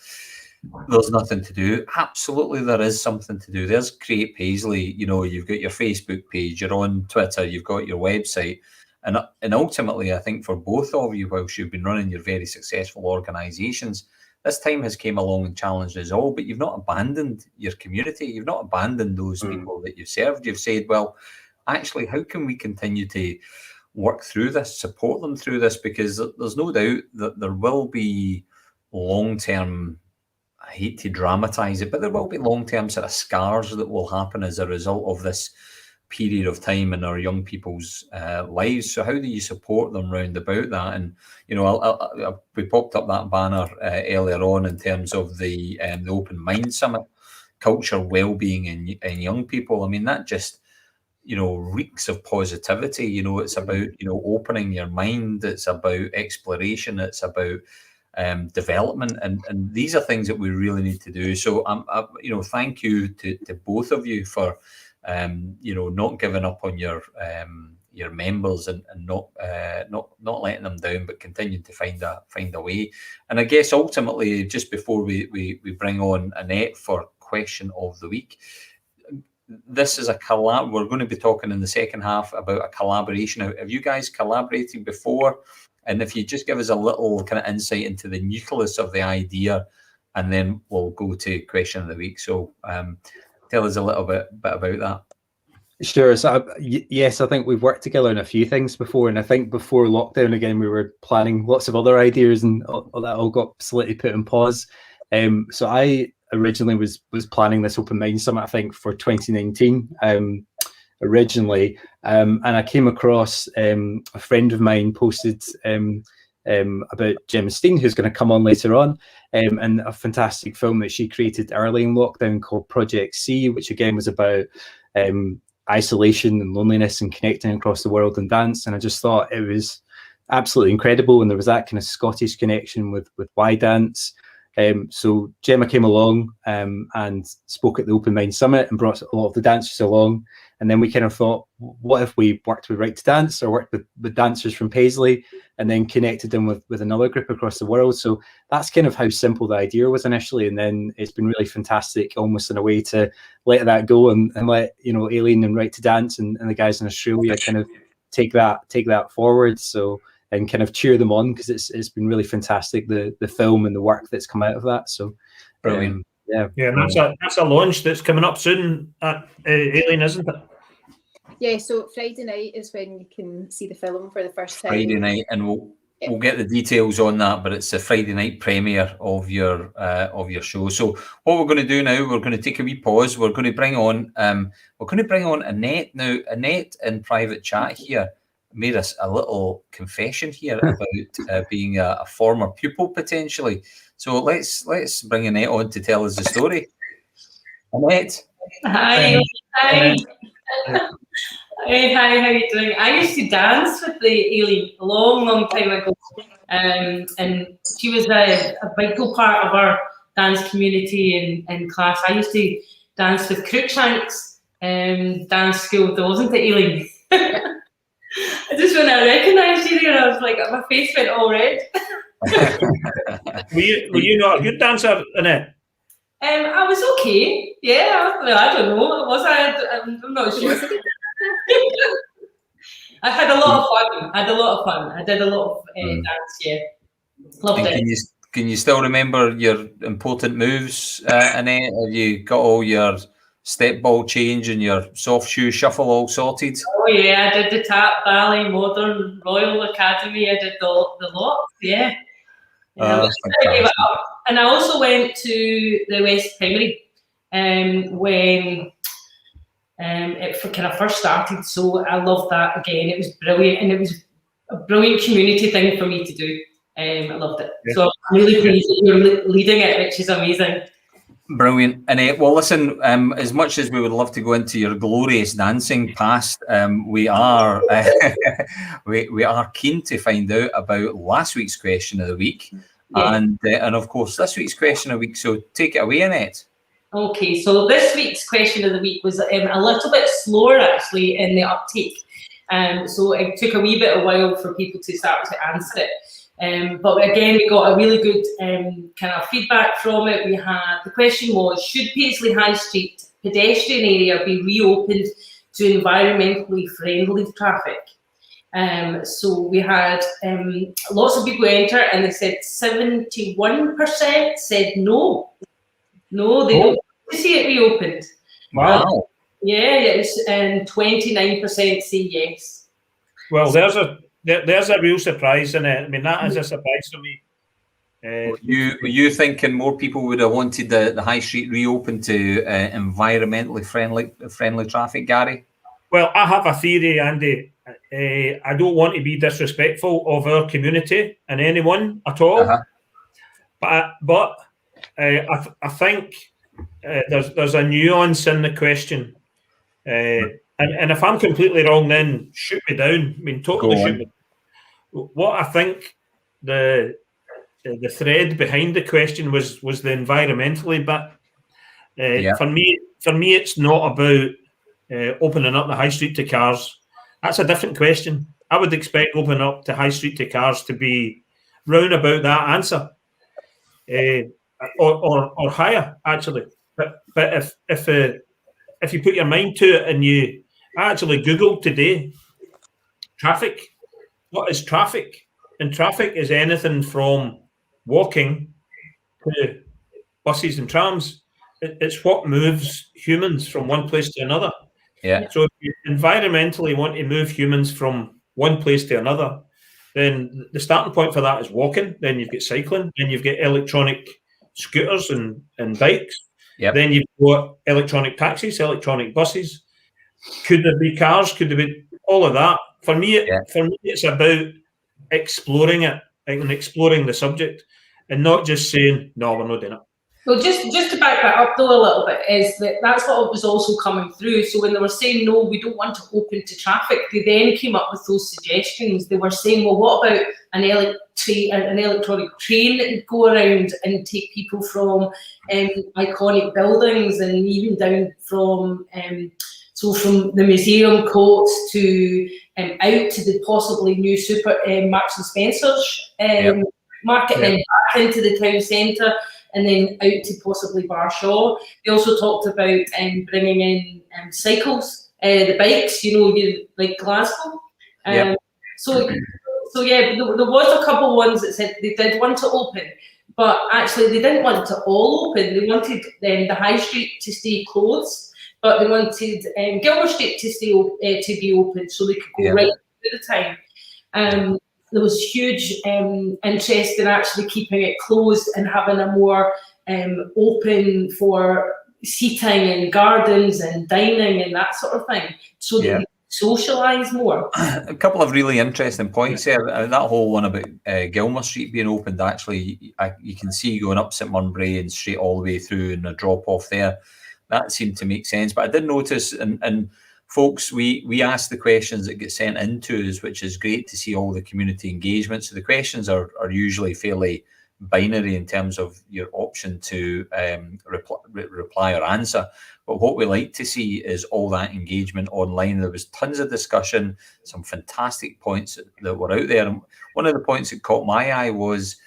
there's nothing to do. Absolutely, there is something to do. There's Create Paisley. You know, you've got your Facebook page, you're on Twitter, you've got your website, and ultimately, I think for both of you, whilst you've been running your very successful organisations, this time has came along and challenged us all. But you've not abandoned your community. You've not abandoned those people that you've served. You've said, well, actually, how can we continue to work through this, support them through this? Because there's no doubt that there will be long-term, I hate to dramatise it, but there will be long-term sort of scars that will happen as a result of this period of time in our young people's lives. So how do you support them round about that? And, you know, we popped up that banner earlier on in terms of the Open Mind Summit, culture, well-being in young people. I mean, that just, you know, reeks of positivity. You know, it's about, you know, opening your mind. It's about exploration. It's about development, and these are things that we really need to do. So you know, thank you to both of you for you know, not giving up on your members and not letting them down, but continuing to find a way. And I guess ultimately, just before we bring on Annette for question of the week, this is a collab. We're going to be talking in the second half about a collaboration. Have you guys collaborated before? And if you just give us a little kind of insight into the nucleus of the idea, and then we'll go to question of the week. So tell us a little bit about that. Sure. So yes, I think we've worked together on a few things before, and I think before lockdown again, we were planning lots of other ideas, and all that all got slightly put on pause. So I originally was planning this Open Mind Summit, I think, for 2019. Originally, and I came across a friend of mine posted about Gemma Steen, who's going to come on later on, and a fantastic film that she created early in lockdown called Project C, which again was about isolation and loneliness and connecting across the world in dance. And I just thought it was absolutely incredible, and there was that kind of Scottish connection with why dance. So Gemma came along and spoke at the Open Mind Summit and brought a lot of the dancers along. And then we kind of thought, what if we worked with Right to Dance, or worked with dancers from Paisley, and then connected them with another group across the world? So that's kind of how simple the idea was initially. And then it's been really fantastic, almost in a way, to let that go and let, you know, Aileen and Right to Dance and the guys in Australia kind of take that forward. So, and kind of cheer them on, because it's been really fantastic, the film and the work that's come out of that. So brilliant. Yeah, and that's a launch that's coming up soon at Aileen, isn't it? Yeah, so Friday night is when you can see the film for the first time. Friday night, and we'll get the details on that, but it's a Friday night premiere of your show. So what we're going to do now, we're going to take a wee pause. We're going to bring on Annette now. Annette in private chat here made us a little confession here about being a former pupil potentially. So let's bring Annette on to tell us the story. Annette. Hi. Hey, hi, how are you doing? I used to dance with the Aileen a long time ago, and she was a vital part of our dance community in class. I used to dance with Cruikshanks dance school, though, wasn't it, Aileen? I just, when I recognised you there, I was like, my face went all red. Were you not a good dancer, Annette? I was okay. Yeah, well, I don't know. Was I? I'm not sure. I had a lot of fun. I did a lot of dance. Yeah, loved it. Can you still remember your important moves, Annette? Have you got all your step ball change and your soft shoe shuffle all sorted? Oh yeah, I did the tap, ballet, modern, Royal Academy. I did the lot. Yeah. And I also went to the West Primary when it kind of first started. So I loved that again. It was brilliant, and it was a brilliant community thing for me to do. I loved it. Yeah. So I'm really pleased that you're leading it, which is amazing. Brilliant. And well, listen, as much as we would love to go into your glorious dancing past, we are we are keen to find out about last week's question of the week, and of course this week's question of the week. So take it away, Annette. Okay, so this week's question of the week was a little bit slower actually in the uptake, so it took a wee bit of a while for people to start to answer it. But again, we got a really good kind of feedback from it. The question was, should Paisley High Street pedestrian area be reopened to environmentally friendly traffic? So we had lots of people enter, and they said 71% said no. No, they don't want to see it reopened. Wow. And 29% say yes. Well, there's a real surprise in it. I mean, that is a surprise for me. Were you thinking more people would have wanted the high street reopened to environmentally friendly traffic, Gary? Well, I have a theory, Andy. I don't want to be disrespectful of our community and anyone at all. But I think there's a nuance in the question. And if I'm completely wrong, then shoot me down. I mean, totally shoot me down. What I think the thread behind the question was the environmentally bit. For me, it's not about opening up the high street to cars. That's a different question. I would expect opening up the high street to cars to be round about that answer, or higher actually. But if you put your mind to it, and I actually Googled today, traffic. What is traffic? And traffic is anything from walking to buses and trams. It's what moves humans from one place to another. Yeah. So if you environmentally want to move humans from one place to another, then the starting point for that is walking. Then you've got cycling. Then you've got electronic scooters and bikes. Yep. Then you've got electronic taxis, electronic buses. Could there be cars? Could there be all of that? For me, it's about exploring it and exploring the subject, and not just saying, no, we're not doing it. Well, just to back that up though a little bit, is that's what was also coming through. So when they were saying, no, we don't want to open to traffic, they then came up with those suggestions. They were saying, well, what about an electronic train that would go around and take people from iconic buildings, and even down from from the museum courts to out to the possibly new super Marks and Spencer's market, and then back into the town centre, and then out to possibly Barshaw. They also talked about bringing in cycles, the bikes, like Glasgow. So yeah, there was a couple ones that said they did want to open, but actually they didn't want to all open. They wanted the high street to stay closed, but they wanted Gilmer Street to be open, so they could go right through the time. There was huge interest in actually keeping it closed and having a more open for seating and gardens and dining and that sort of thing, so that they socialise more. A couple of really interesting points there. That whole one about Gilmer Street being opened, actually, you can see going up St Murnbury and straight all the way through and a drop off there. That seemed to make sense. But I did notice, and folks, we ask the questions that get sent into us, which is great to see all the community engagement. So the questions are usually fairly binary in terms of your option to reply or answer. But what we like to see is all that engagement online. There was tons of discussion, some fantastic points that were out there. And one of the points that caught my eye was,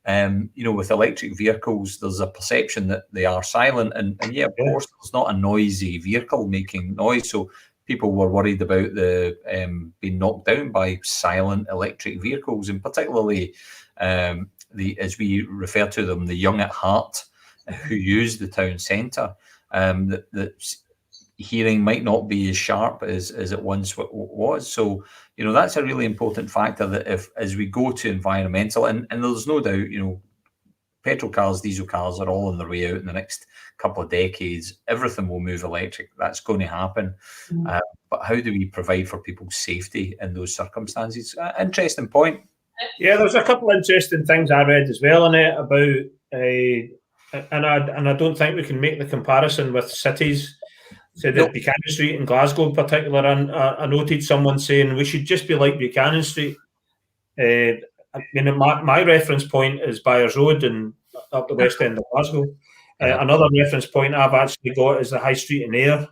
with electric vehicles, there's a perception that they are silent. And of course, there's not a noisy vehicle making noise. So people were worried about being knocked down by silent electric vehicles, and particularly as we refer to them, the young at heart who use the town centre. That hearing might not be as sharp as it once was. So, that's a really important factor, that as we go to environmental, and there's no doubt, petrol cars, diesel cars are all on their way out in the next couple of decades. Everything will move electric. That's going to happen. But how do we provide for people's safety in those circumstances? Interesting point. Yeah, there's a couple of interesting things I read as well in it about, and I don't think we can make the comparison with cities. So that Buchanan Street in Glasgow in particular, I noted someone saying we should just be like Buchanan Street. My reference point is Byers Road and up the west end of Glasgow. Another reference point I've actually got is the High Street in Ayr,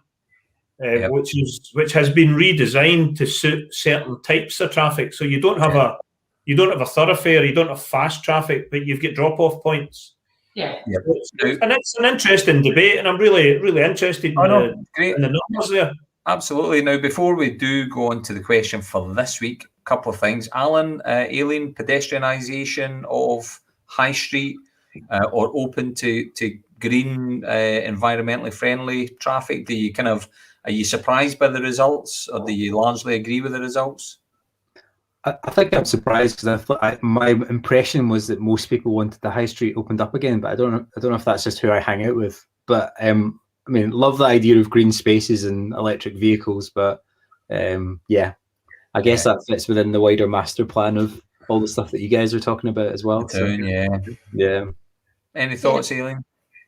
which has been redesigned to suit certain types of traffic. So you don't have a thoroughfare, you don't have fast traffic, but you've got drop-off points. Yeah. And it's an interesting debate, and I'm really, really interested in the numbers there. Absolutely. Now, before we do go on to the question for this week, a couple of things. Alan, Aileen, pedestrianisation of High Street or open to green, environmentally friendly traffic? Are you surprised by the results, or do you largely agree with the results? I think I'm surprised because my impression was that most people wanted the High Street opened up again, but I don't know if that's just who I hang out with. But I mean, love the idea of green spaces and electric vehicles, but yeah, I guess that fits within the wider master plan of all the stuff that you guys are talking about as well. Yeah. Any thoughts, Aileen?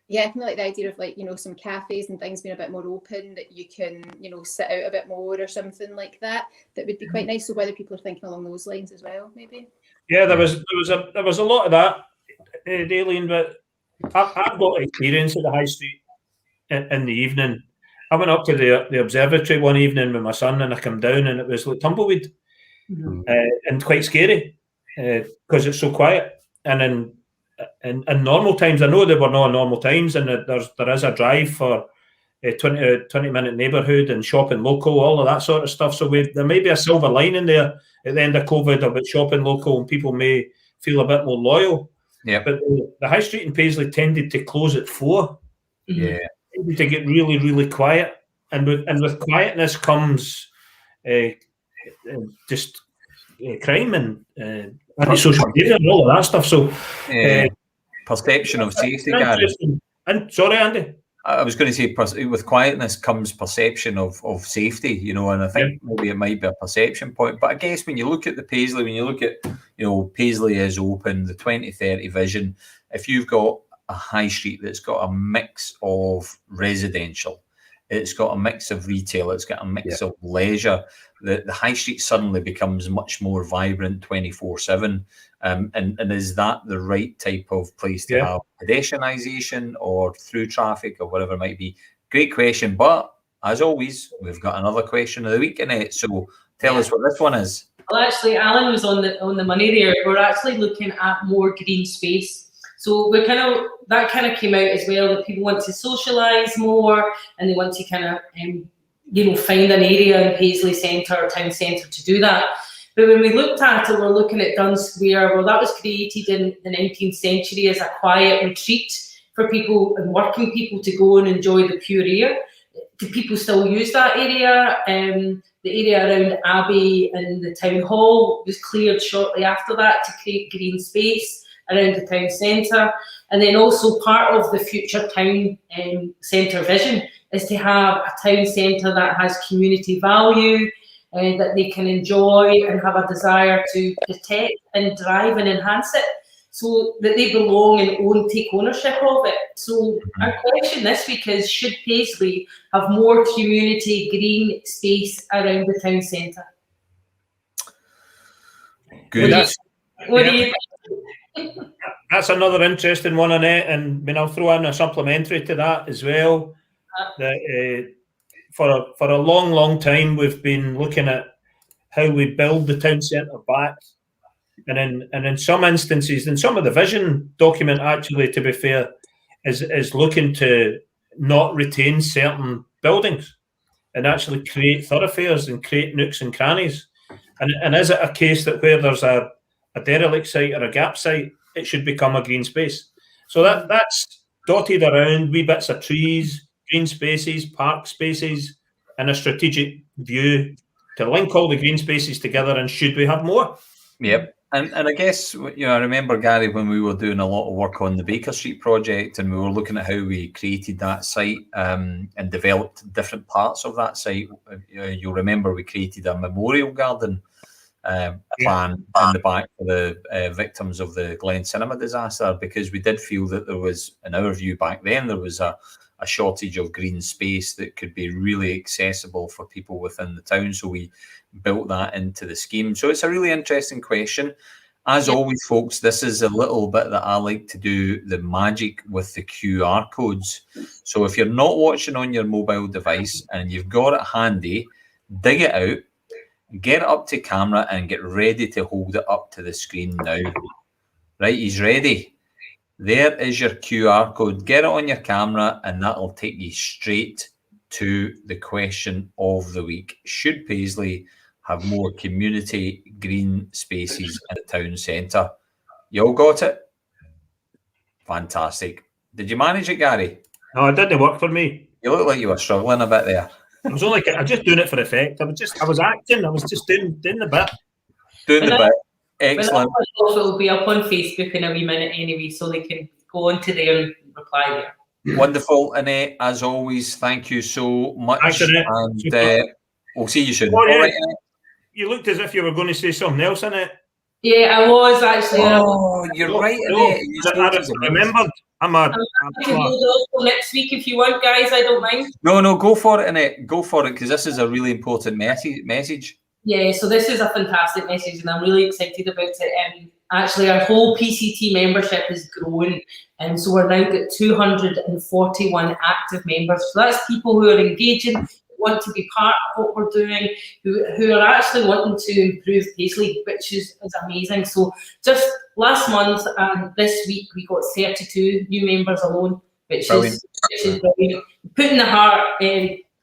Yeah, I kind of like the idea of, like, some cafes and things being a bit more open, that you can, sit out a bit more or something like that. That would be quite nice. So whether people are thinking along those lines as well, maybe. Yeah, there was a lot of that, Aileen, but I've got experience at the High Street in the evening. I went up to the observatory one evening with my son, and I come down and it was like tumbleweed, and quite scary because it's so quiet. And in normal times, I know there were not normal times, and there is a drive for a 20-minute neighbourhood and shopping local, all of that sort of stuff. So there may be a silver lining there at the end of COVID about shopping local, and people may feel a bit more loyal. Yeah. But the High Street in Paisley tended to close at 4. Yeah. To get really, really quiet, and with quietness comes just crime and anti-social media and all of that stuff. So perception of safety, Gary. And sorry, Andy. I was going to say, with quietness comes perception of safety, and I think maybe it might be a perception point. But I guess when you look at the Paisley, when you look at, Paisley is open, the 2030 vision, if you've got a high street that's got a mix of residential, it's got a mix of retail, it's got a mix of leisure, the high street suddenly becomes much more vibrant 24/7. And is that the right type of place to have pedestrianisation or through traffic or whatever it might be? Great question. But as always, we've got another question of the week in it. So tell us what this one is. Well, actually, Alan was on the money there. We're actually looking at more green space. So that kind of came out as well, that people want to socialise more, and they want to kind of find an area in Paisley Centre or town centre to do that. But when we looked at it, we're looking at Dunn Square. Well, that was created in the 19th century as a quiet retreat for people and working people to go and enjoy the pure air. Do people still use that area? The area around Abbey and the town hall was cleared shortly after that to create green space around the town centre. And then also part of the future town centre vision is to have a town centre that has community value, that they can enjoy and have a desire to protect and drive and enhance it, so that they belong and take ownership of it. So our question this week is, should Paisley have more community green space around the town centre? Good. What do you think? That's another interesting one on it, and I'll throw in a supplementary to that as well. That for a long time we've been looking at how we build the town centre back, and in some instances, in some of the vision document, actually, to be fair, is looking to not retain certain buildings and actually create thoroughfares and create nooks and crannies. And is it a case that where there's a derelict site or a gap site, it should become a green space? So that's dotted around wee bits of trees, green spaces, park spaces, and a strategic view to link all the green spaces together. And should we have more? Yep. And I guess, I remember, Gary, when we were doing a lot of work on the Baker Street project, and we were looking at how we created that site and developed different parts of that site. You'll remember we created a memorial garden plan in the back for the victims of the Glen Cinema disaster, because we did feel that there was, in our view back then, there was a shortage of green space that could be really accessible for people within the town. So we built that into the scheme. So it's a really interesting question. As always, folks, this is a little bit that I like to do the magic with the QR codes. So if you're not watching on your mobile device and you've got it handy, dig it out, get it up to camera and get ready to hold it up to the screen now. Right, he's ready. There is your QR code. Get it on your camera and that'll take you straight to the question of the week. Should Paisley have more community green spaces in the town centre? You all got it? Fantastic. Did you manage it, Gary? No, it didn't work for me. You look like you were struggling a bit there. I was just doing it for effect. I was acting. I was just doing the bit. Doing the bit. Excellent. It'll be up on Facebook in a wee minute anyway, so they can go onto there and reply there. Wonderful, Annette. As always, thank you so much. Thanks, Annette. And we'll see you soon. Oh, yeah. All right, Annette. You looked as if you were going to say something else, Annette. Yeah, I was actually. Oh, you're right, Annette. I remembered. I'm next week if you want, guys. I don't mind. No, go for it, Annette. Go for it, because this is a really important message. Yeah, so this is a fantastic message, and I'm really excited about it. Actually, our whole PCT membership is growing, and so we're now got 241 active members. So that's people who are engaging, want to be part of what we're doing, who are actually wanting to improve Paisley, which is amazing. So just last month and this week, we got 32 new members alone, which is brilliant. Putting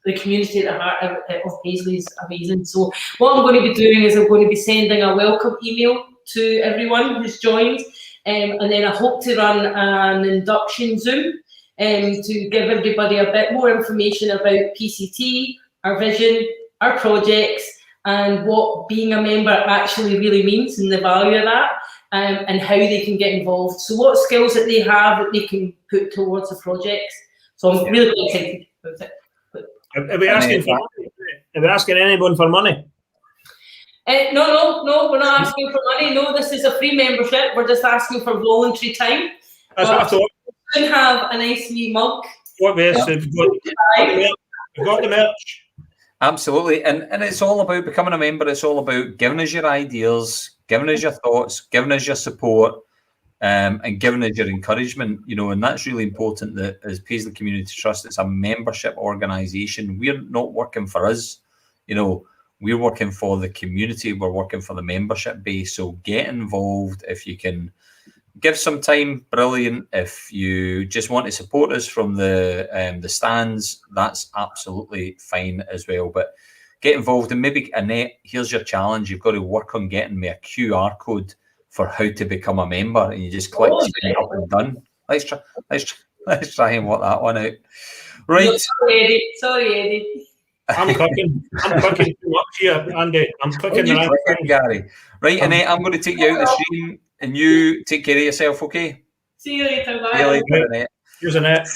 the community at the heart of Paisley is amazing. So what I'm going to be doing is I'm going to be sending a welcome email to everyone who's joined, and then I hope to run an induction Zoom to give everybody a bit more information about PCT, our vision, our projects, and what being a member actually really means and the value of that, and how they can get involved. So what skills that they have that they can put towards the projects. So I'm really excited about it. Are we asking for money? Are we asking anyone for money? No, we're not asking for money. No, this is a free membership. We're just asking for voluntary time. That's what I thought. We can have a nice wee mug. What best? We've got the merch. Absolutely. And it's all about becoming a member. It's all about giving us your ideas, giving us your thoughts, giving us your support, and giving us your encouragement, and that's really important. That as Paisley Community Trust, it's a membership organisation. We're not working for us, we're working for the community. We're working for the membership base. So get involved if you can. Give some time, brilliant. If you just want to support us from the stands, that's absolutely fine as well. But get involved, and maybe, Annette, here's your challenge. You've got to work on getting me a QR code for how to become a member, and you just click sign up and done. Let's try and work that one out. Right. No, sorry, Eddie. I'm clicking too much here, Andy. I'm clicking the right thing, Gary. Right, Annette, I'm going to take you out of the stream, and you take care of yourself, okay? See you later, bye. See you later, Annette. Here's Annette.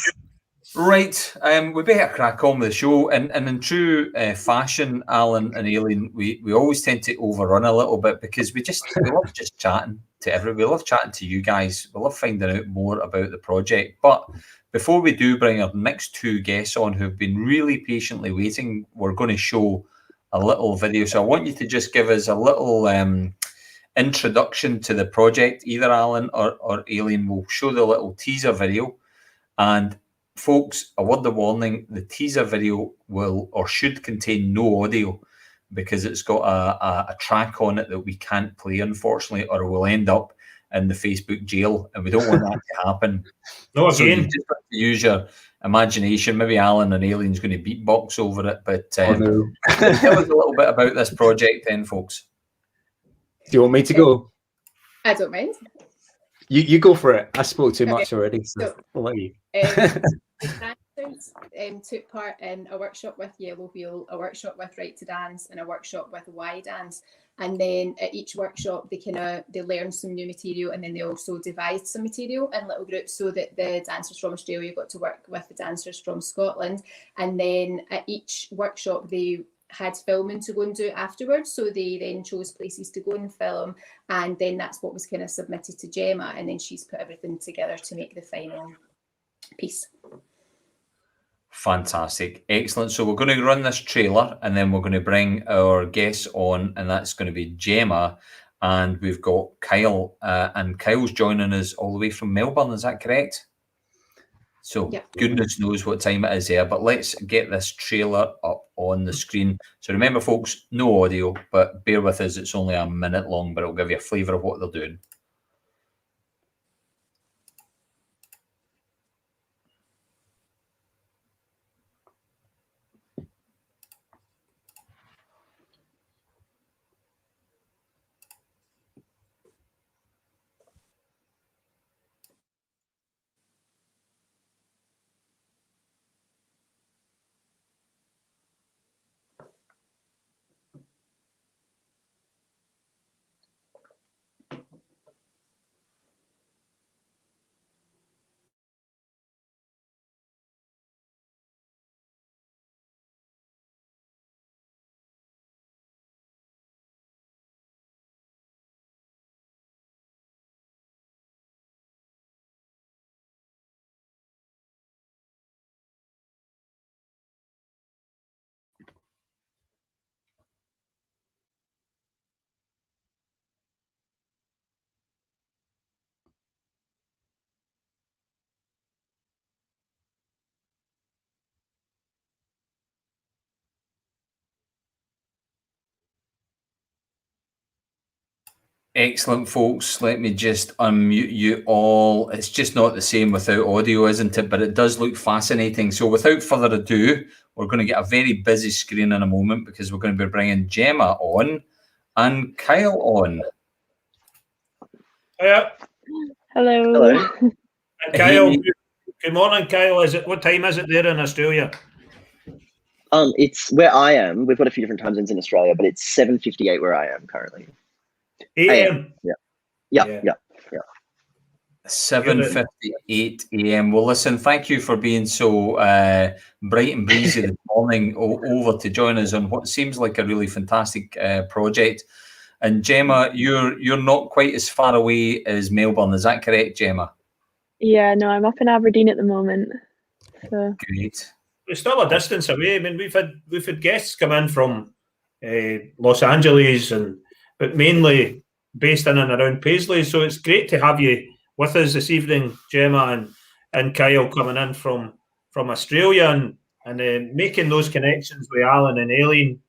Right, we better crack on with the show, and in true fashion, Alan and Aileen, we always tend to overrun a little bit because we love just chatting to everyone. We love chatting to you guys. We love finding out more about the project. But before we do bring our next two guests on who've been really patiently waiting, we're going to show a little video. So I want you to just give us a little introduction to the project. Either Alan or Aileen will show the little teaser video. And folks, a word of warning, the teaser video will or should contain no audio because it's got a track on it that we can't play, unfortunately, or we'll end up in the Facebook jail, and we don't want that to happen. No, so again. you just have to use your imagination. Maybe Alan and Aileen's going to beatbox over it, but tell us a little bit about this project then, folks. Do you want me to go? I don't mind. You go for it. I spoke too much already, so I'll let you. took part in a workshop with Yellow Wheel, a workshop with Right to Dance, and a workshop with Y Dance. And then at each workshop, they learned some new material, and then they also devised some material in little groups, so that the dancers from Australia got to work with the dancers from Scotland. And then at each workshop, they had filming to go and do afterwards, so they then chose places to go and film, and then that's what was kind of submitted to Gemma, and then she's put everything together to make the final piece. Fantastic, excellent. So we're going to run this trailer, and then we're going to bring our guests on, and that's going to be Gemma, and we've got Kyle, and Kyle's joining us all the way from Melbourne. Is that correct? So yeah. Goodness knows what time it is there, but let's get this trailer up on the screen. So remember, folks, no audio, but bear with us. It's only a minute long, but it'll give you a flavour of what they're doing. Excellent, folks. Let me just unmute you all. It's just not the same without audio, isn't it? But it does look fascinating. So without further ado, we're going to get a very busy screen in a moment, because we're going to be bringing Gemma on and Kyle on. Yeah. Hello. And Kyle, good morning, Kyle. What time is it there in Australia? It's where I am. We've got a few different time zones in Australia, but it's 7:58 where I am currently. AM. Yeah. 7:58 a.m. Well, listen, thank you for being so bright and breezy this morning over to join us on what seems like a really fantastic project. And Gemma, you're not quite as far away as Melbourne, is that correct, Gemma? Yeah, no, I'm up in Aberdeen at the moment. So. Great. We're still a distance away. I mean, we've had guests come in from Los Angeles, but mainly based in and around Paisley. So it's great to have you with us this evening, Gemma and Kyle, coming in from Australia and making those connections with Alan and Aileen.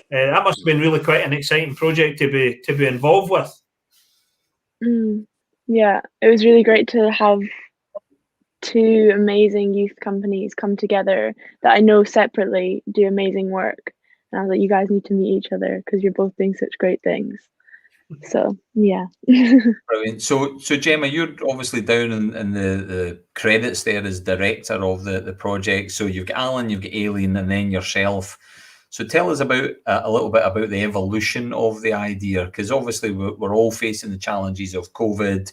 That must have been really quite an exciting project to be involved with. Yeah, it was really great to have two amazing youth companies come together that I know separately do amazing work. And I was like, you guys need to meet each other because you're both doing such great things. So yeah. Brilliant. So Gemma, you're obviously down in the credits there as director of the project. So you've got Alan, you've got Aileen, and then yourself. So tell us about a little bit about the evolution of the idea, because obviously we're all facing the challenges of COVID.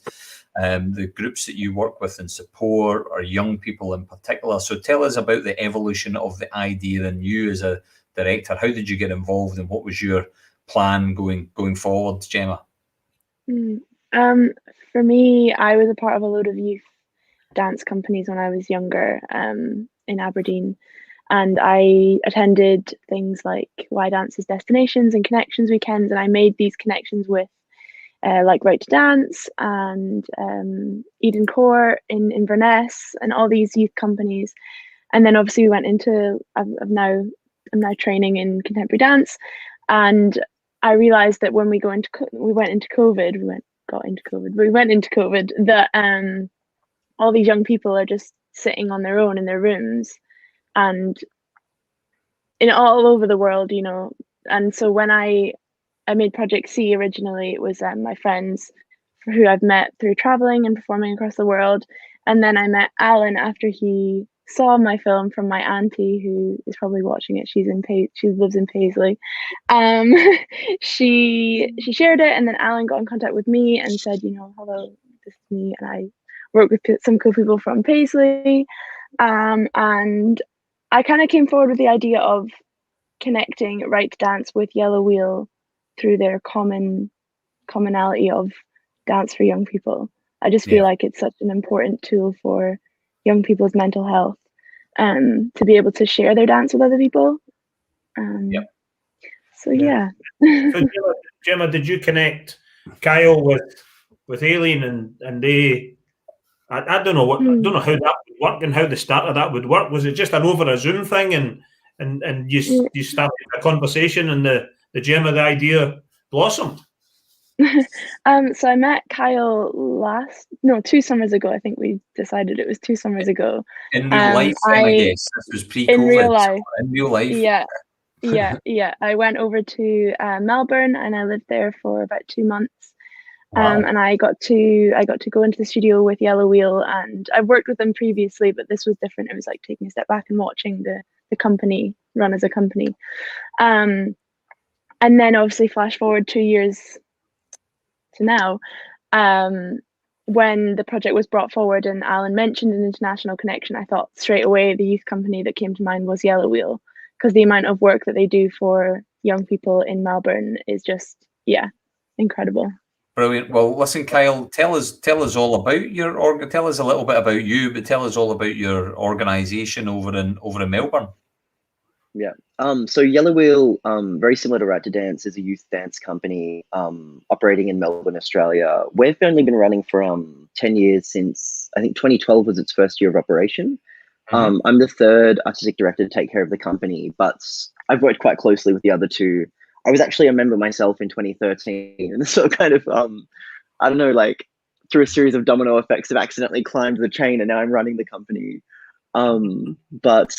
The groups that you work with and support are young people in particular. So tell us about the evolution of the idea and you as a director. How did you get involved, and what was your plan going forward, Gemma? For me, I was a part of a load of youth dance companies when I was younger in Aberdeen. And I attended things like Y Dance's destinations and connections weekends, and I made these connections with like Right to Dance and Eden Court in Inverness and all these youth companies. And then obviously we went into I'm now training in contemporary dance, and I realized that when we went into COVID that all these young people are just sitting on their own in their rooms and in all over the world, you know. And so when I made Project C originally, it was my friends who I've met through traveling and performing across the world. And then I met Alan after he saw my film from my auntie, who is probably watching it. She lives in Paisley. She shared it, and then Alan got in contact with me and said, you know, hello, this is me, and I work with some cool people from Paisley. And I kind of came forward with the idea of connecting Right to Dance with Yellow Wheel through their commonality of dance for young people. I just feel like it's such an important tool for young people's mental health, to be able to share their dance with other people. So yeah. So Gemma, did you connect Kyle with Aileen and they? I don't know I don't know how that would work and how the start of that would work. Was it just over a Zoom thing and you started a conversation and the gem of the idea blossomed? So I met Kyle 2 summers ago. I think we decided it was 2 summers ago. In real life, I guess this was pre-COVID. In real life. In real life. Yeah. I went over to Melbourne and I lived there for about 2 months. Wow. And I got to go into the studio with Yellow Wheel, and I've worked with them previously, but this was different. It was like taking a step back and watching the company run as a company. And then obviously flash forward 2 years to now, when the project was brought forward and Alan mentioned an international connection, I thought straight away the youth company that came to mind was Yellow Wheel, because the amount of work that they do for young people in Melbourne is just, incredible. Brilliant. Well, listen, Kyle, tell us all about your tell us a little bit about you, but tell us all about your organisation over in Melbourne. Yeah. So Yellow Wheel, very similar to Right to Dance, is a youth dance company operating in Melbourne, Australia. We've only been running for 10 years, since I think 2012 was its first year of operation. I'm the third artistic director to take care of the company, but I've worked quite closely with the other two. I was actually a member myself in 2013, and so kind of I don't know, like through a series of domino effects, have accidentally climbed the chain, and now I'm running the company. But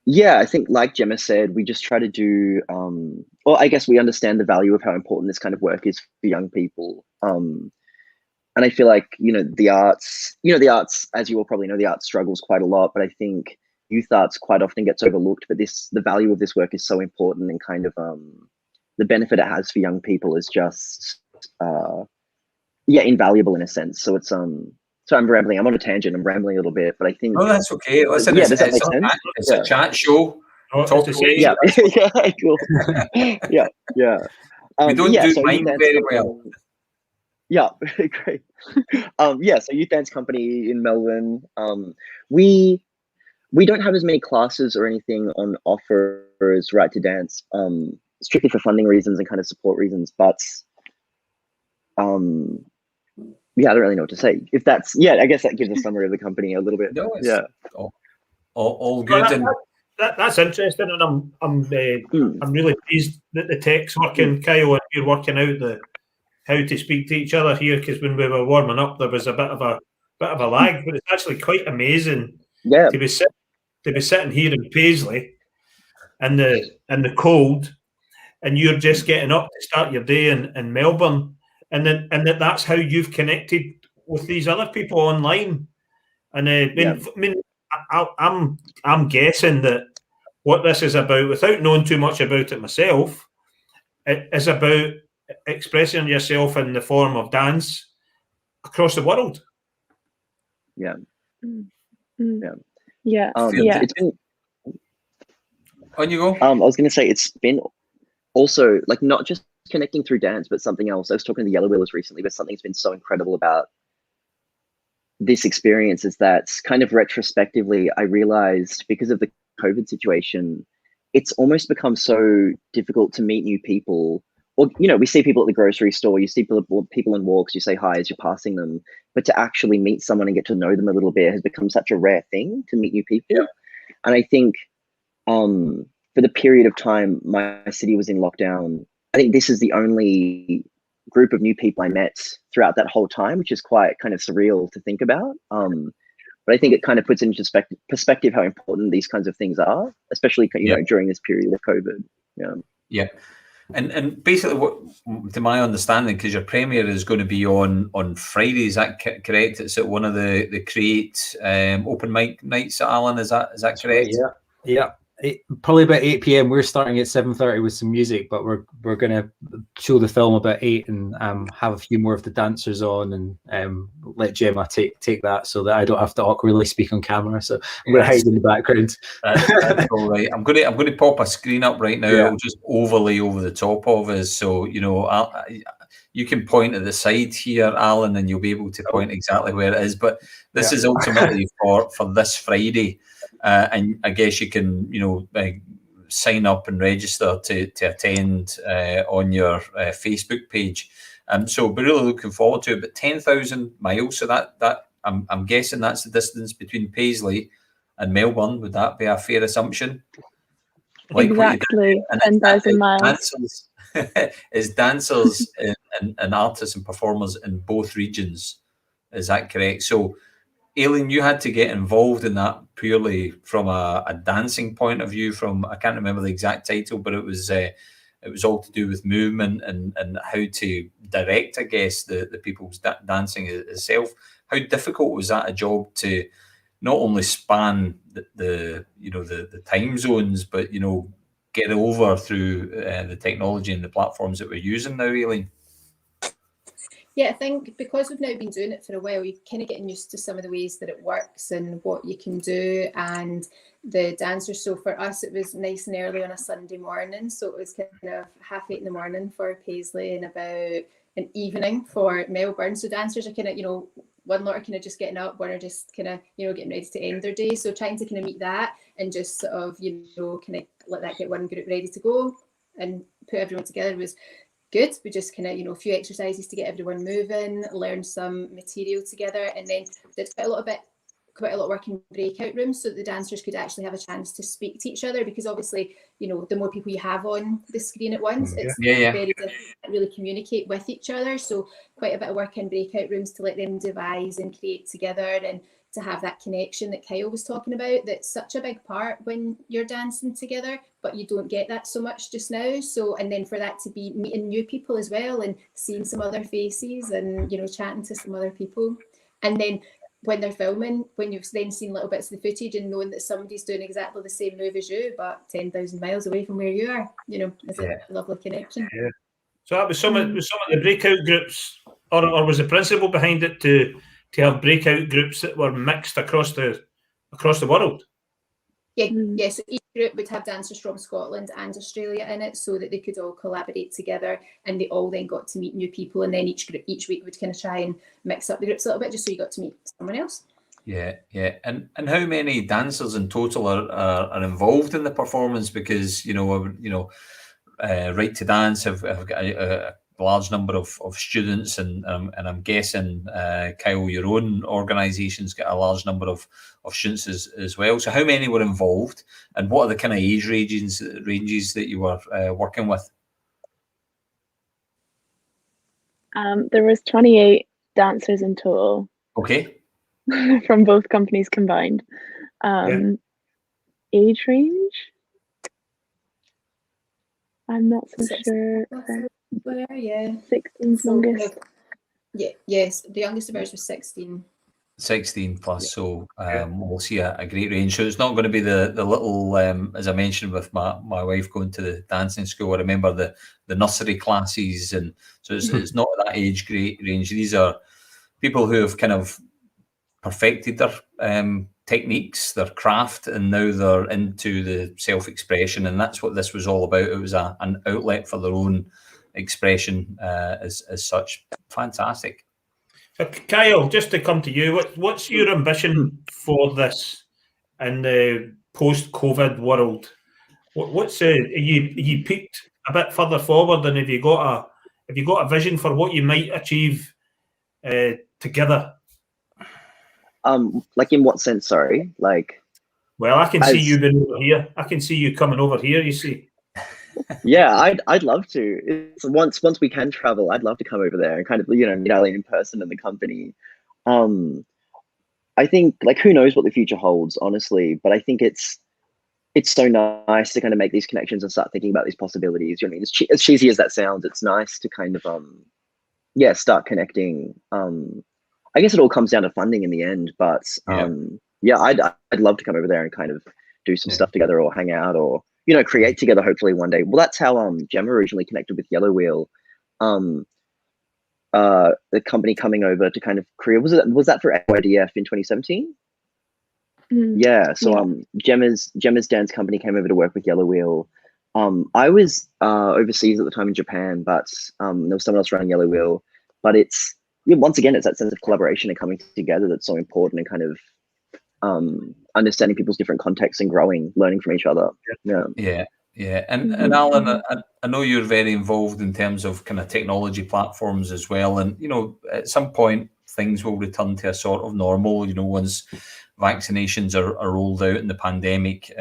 yeah, I think like Gemma said, we just try to do, well, I guess we understand the value of how important this kind of work is for young people. And I feel like, the arts, as you all probably know, the arts struggles quite a lot, but I think youth arts quite often gets overlooked, but the value of this work is so important, and kind of the benefit it has for young people is just, invaluable in a sense. So it's, so I'm rambling. I'm on a tangent. I'm rambling a little bit, but I think. Oh, that's okay. Listen, does that make sense? It's a chat show. Talk away. Yeah, cool. Yeah. We don't do mine very well. Yeah, great. So youth dance company in Melbourne. We don't have as many classes or anything on offer as Right to Dance, strictly for funding reasons and kind of support reasons. But I don't really know what to say. If that's, I guess that gives a summary of the company a little bit. No, all Well, good. that's interesting, and I'm really pleased that the tech's working, Kyle, and you're working out how to speak to each other here, because when we were warming up, there was a bit of a lag, but it's actually quite amazing to be sitting here in Paisley in the cold, and you're just getting up to start your day in Melbourne. And that's how you've connected with these other people online. And I'm guessing that what this is about, without knowing too much about it myself, it is about expressing yourself in the form of dance across the world. Yeah. It's been. On you go. I was going to say, it's been also like not just connecting through dance, but something else. I was talking to the Yellow Wheelers recently, but something's been so incredible about this experience is that kind of retrospectively, I realized because of the COVID situation, it's almost become so difficult to meet new people. Or, we see people at the grocery store, you see people in walks, you say hi as you're passing them, but to actually meet someone and get to know them a little bit has become such a rare thing, to meet new people. Yeah. And I think for the period of time my city was in lockdown, I think this is the only group of new people I met throughout that whole time, which is quite kind of surreal to think about. But I think it kind of puts into perspective how important these kinds of things are, especially during this period of COVID. Yeah. And basically, what, to my understanding, because your premiere is going to be on Friday, is that correct? It's at one of the Create open mic nights, Alan. Is that correct? Right, yeah. Probably about 8 p.m. We're starting at 7:30 with some music, but we're gonna show the film about 8 and have a few more of the dancers on, and let Gemma take that so that I don't have to awkwardly speak on camera. So I'm gonna hide in the background. That's all right. I'm gonna pop a screen up right now. Yeah. It'll just overlay over the top of us, so you know you can point at the side here, Alan, and you'll be able to point exactly where it is. But this is ultimately for this Friday. And I guess you can, sign up and register to attend on your Facebook page. So we're really looking forward to it. But 10,000 miles, so that I'm guessing that's the distance between Paisley and Melbourne. Would that be a fair assumption? Like exactly, 10,000 miles. Is dancers and artists and performers in both regions. Is that correct? So, Aileen, you had to get involved in that purely from a dancing point of view. I can't remember the exact title, but it was all to do with movement and how to direct, I guess, the people's dancing itself. How difficult was that a job to not only span the time zones, but get over through the technology and the platforms that we're using now, Aileen? Yeah, I think because we've now been doing it for a while, you're kind of getting used to some of the ways that it works and what you can do and the dancers. So for us, it was nice and early on a Sunday morning. So it was kind of 8:30 in the morning for Paisley and about an evening for Melbourne. So dancers are kind of, one lot are kind of just getting up, one are just kind of, getting ready to end their day. So trying to kind of meet that and just sort of, kind of let that get one group ready to go and put everyone together was good. We just kind of, a few exercises to get everyone moving, learn some material together, and then did quite a lot of work in breakout rooms so that the dancers could actually have a chance to speak to each other, because obviously, the more people you have on the screen at once, it's very difficult to really communicate with each other. So quite a bit of work in breakout rooms to let them devise and create together and to have that connection that Kyle was talking about. That's such a big part when you're dancing together, but you don't get that so much just now. So, and then for that to be meeting new people as well and seeing some other faces and, chatting to some other people. And then when they're filming, when you've then seen little bits of the footage and knowing that somebody's doing exactly the same move as you, but 10,000 miles away from where you are, it's a lovely connection. Yeah. So that was some of the breakout groups, or was the principle behind it to have breakout groups that were mixed across the world? Yeah, so each group would have dancers from Scotland and Australia in it so that they could all collaborate together, and they all then got to meet new people, and then each group each week would kind of try and mix up the groups a little bit just so you got to meet someone else. Yeah. And how many dancers in total are involved in the performance? Because Right to Dance have got a large number of students, and I'm guessing Kyle, your own organisation's got a large number of students as well. So how many were involved, and what are the kind of age ranges that you were working with? There was 28 dancers in total. Okay. From both companies combined. Age range? I'm not so sure. Yeah. 16's longest. Yes. The youngest of ours was 16. 16 plus, so we'll see a great range. So it's not going to be the little, as I mentioned with my wife going to the dancing school, I remember the nursery classes, and so it's not that age range. These are people who have kind of perfected their techniques, their craft, and now they're into the self-expression, and that's what this was all about. It was an outlet for their own expression as such. Fantastic. So Kyle, just to come to you, what's your ambition for this in the post-COVID world? What's are you peaked a bit further forward, and have you got a vision for what you might achieve together? Like in what sense? Sorry, like. Well, I can see you being over here. I can see you coming over here. You see. Yeah, I'd love to. It's once we can travel, I'd love to come over there and kind of meet Eileen in person and the company. I think, like, who knows what the future holds, honestly. But I think it's it's so nice to kind of make these connections and start thinking about these possibilities. You know what I mean? As cheesy as that sounds, it's nice to kind of start connecting. I guess it all comes down to funding in the end, but I'd love to come over there and kind of do some stuff together, or hang out, or create together. Hopefully one day. Well, that's how Gemma originally connected with Yellow Wheel. The company coming over to kind of create, was that for IDF in 2017? Yeah. So Gemma's dance company came over to work with Yellow Wheel. I was overseas at the time in Japan, but there was someone else running Yellow Wheel. But it's once again, it's that sense of collaboration and coming together that's so important, and kind of understanding people's different contexts and learning from each other. Yeah. And Alan, I know you're very involved in terms of kind of technology platforms as well. And, at some point things will return to a sort of normal, once vaccinations are rolled out and the pandemic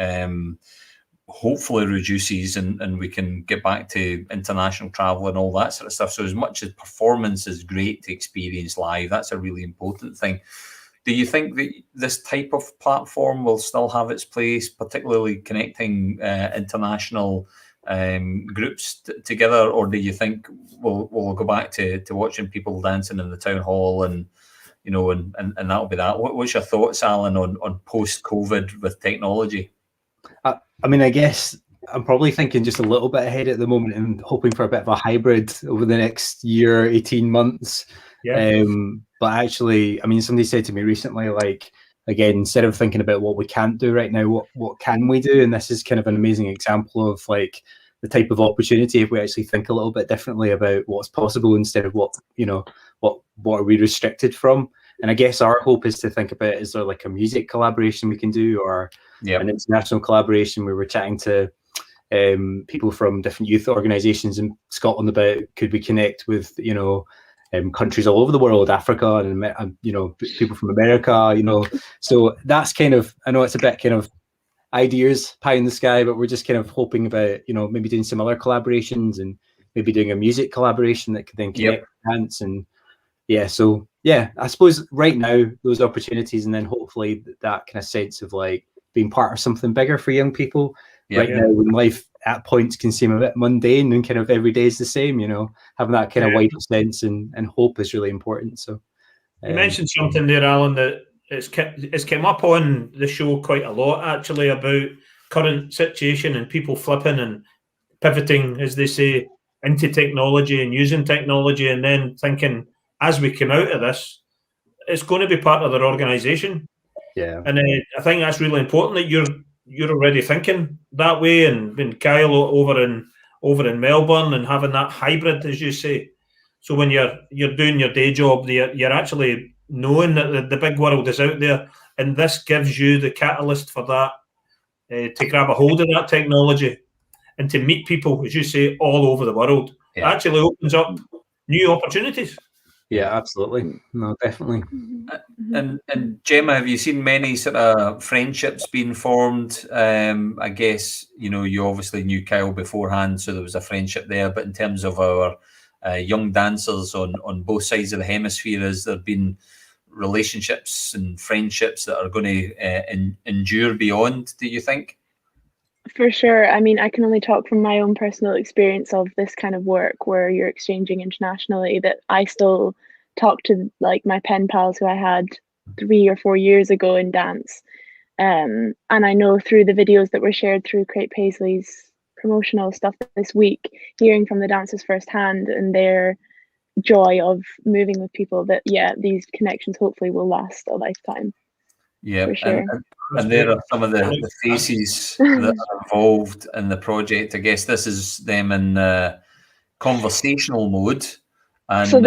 hopefully reduces, and we can get back to international travel and all that sort of stuff. So as much as performance is great to experience live, that's a really important thing. Do you think that this type of platform will still have its place, particularly connecting international groups together, or do you think we'll go back to watching people dancing in the town hall and and that'll be that? What's your thoughts, Alan, on post-COVID with technology? I mean, I guess I'm probably thinking just a little bit ahead at the moment and hoping for a bit of a hybrid over the next year, 18 months. But actually, I mean, somebody said to me recently, like, again, instead of thinking about what we can't do right now, what can we do? And this is kind of an amazing example of like the type of opportunity if we actually think a little bit differently about what's possible instead of what are we restricted from. And I guess our hope is to think about, is there like a music collaboration we can do, or an international collaboration where we're chatting to people from different youth organizations in Scotland about, could we connect with countries all over the world, Africa and people from America, so that's kind of, I know it's a bit kind of ideas pie in the sky, but we're just kind of hoping about maybe doing some other collaborations and maybe doing a music collaboration that could then connect dance. And I suppose right now those opportunities, and then hopefully that kind of sense of like being part of something bigger for young people now when life at points can seem a bit mundane and kind of every day is the same, having that kind of wider sense and hope is really important. So you mentioned something there, Alan, that it's come up on the show quite a lot actually, about current situation and people flipping and pivoting, as they say, into technology and using technology, and then thinking, as we come out of this, it's going to be part of their organisation. And I think that's really important that you're already thinking that way, and when Kyle over in Melbourne and having that hybrid, as you say. So when you're doing your day job, you're actually knowing that the big world is out there, and this gives you the catalyst for that, to grab a hold of that technology and to meet people, as you say, all over the world. It actually opens up new opportunities. Yeah, absolutely. No, definitely. And Gemma, have you seen many sort of friendships being formed? I guess, you obviously knew Kyle beforehand, so there was a friendship there. But in terms of our young dancers on both sides of the hemisphere, has there been relationships and friendships that are going to endure beyond, do you think? For sure. I mean, I can only talk from my own personal experience of this kind of work where you're exchanging internationally, that I still talk to like my pen pals who I had 3 or 4 years ago in dance. And I know through the videos that were shared through Create Paisley's promotional stuff this week, hearing from the dancers firsthand and their joy of moving with people, that these connections hopefully will last a lifetime. Yeah, for sure. And there are some of the faces that are involved in the project. I guess this is them in conversational mode. And so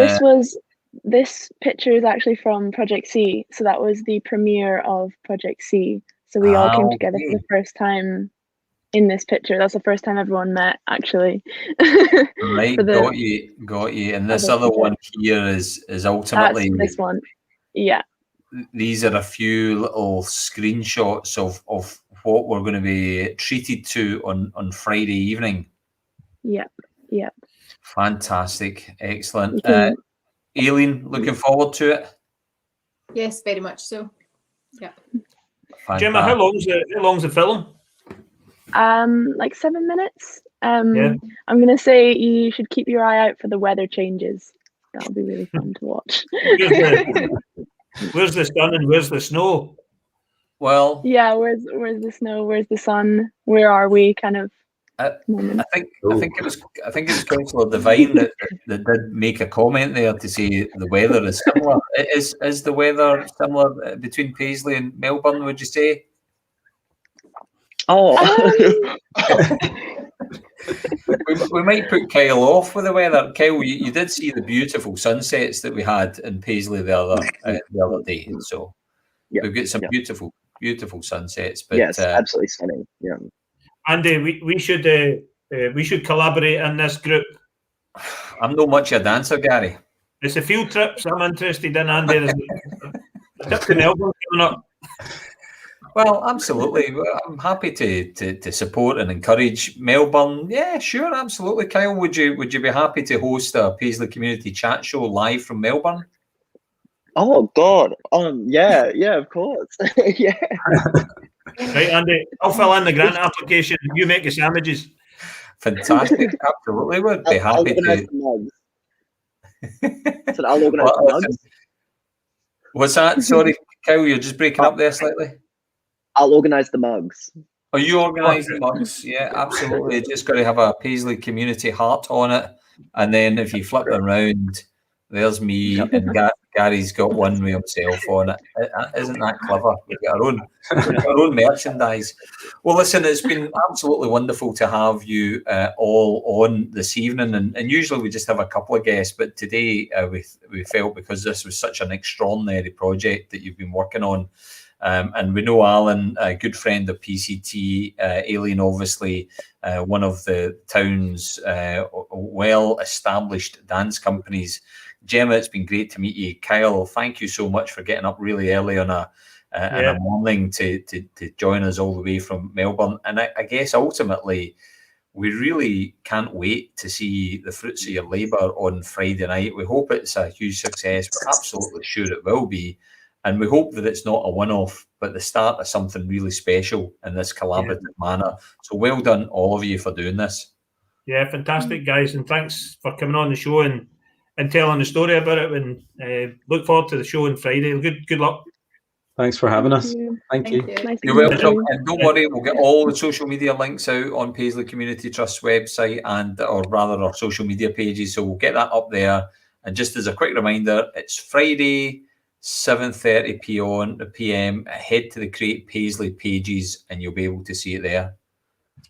this picture is actually from Project C. So that was the premiere of Project C. So we all came together for the first time in this picture. That's the first time everyone met, actually. Right, got you. And this other one here is ultimately this one. Yeah. These are a few little screenshots of what we're going to be treated to on Friday evening. Yep. Fantastic. Excellent. Aileen, looking forward to it? Yes, very much so. Yeah. Gemma, how long's the film? Like 7 minutes. I'm going to say you should keep your eye out for the weather changes. That'll be really fun to watch. Where's the sun and where's the snow? Well, yeah, where's the snow? Where's the sun? Where are we? Kind of. I think it was Councillor Devine that did make a comment there to say the weather is similar. Is the weather similar between Paisley and Melbourne? Would you say? Oh, we might put Kyle off with the weather. Kyle, you did see the beautiful sunsets that we had in Paisley the other day. So we've got some beautiful sunsets. But yes, absolutely stunning. Yeah. Andy, we should collaborate in this group. I'm not much a dancer, Gary. It's a field trips I'm interested in, Andy. There's a trip to Melbourne coming up. Well, absolutely. I'm happy to support and encourage Melbourne. Yeah, sure, absolutely. Kyle, would you be happy to host a Paisley Community Chat show live from Melbourne? Oh God, yeah, of course, yeah. Right, Andy, I'll fill in the grant application. You make the sandwiches. Fantastic, absolutely. Would be happy I'll organise to. the mugs. So I'll organise the mugs. What's that? Sorry, Kyle, you're just breaking up there slightly. I'll organise the mugs. Oh, you organise the mugs? Yeah, absolutely. You just got to have a Paisley Community heart on it, and then if you flip them around, there's me, and Gary's got one with himself on it. Isn't that clever? We've got our own merchandise. Well, listen, it's been absolutely wonderful to have you all on this evening, and usually we just have a couple of guests, but today we felt, because this was such an extraordinary project that you've been working on, and we know Alan, a good friend of PCT, Aileen, obviously, one of the town's well-established dance companies. Gemma, it's been great to meet you. Kyle, thank you so much for getting up really early on a morning to join us all the way from Melbourne. And I guess ultimately, we really can't wait to see the fruits of your labour on Friday night. We hope it's a huge success. We're absolutely sure it will be. And we hope that it's not a one-off, but the start of something really special in this collaborative manner. So well done, all of you, for doing this. Yeah, fantastic, guys. And thanks for coming on the show and telling the story about it. And look forward to the show on Friday. Good luck. Thanks for having us. Thank you. Nice You're welcome. And don't worry, we'll get all the social media links out on Paisley Community Trust's website, or rather our social media pages. So we'll get that up there. And just as a quick reminder, it's Friday, 7:30 p.m. Head to the Create Paisley pages and you'll be able to see it there.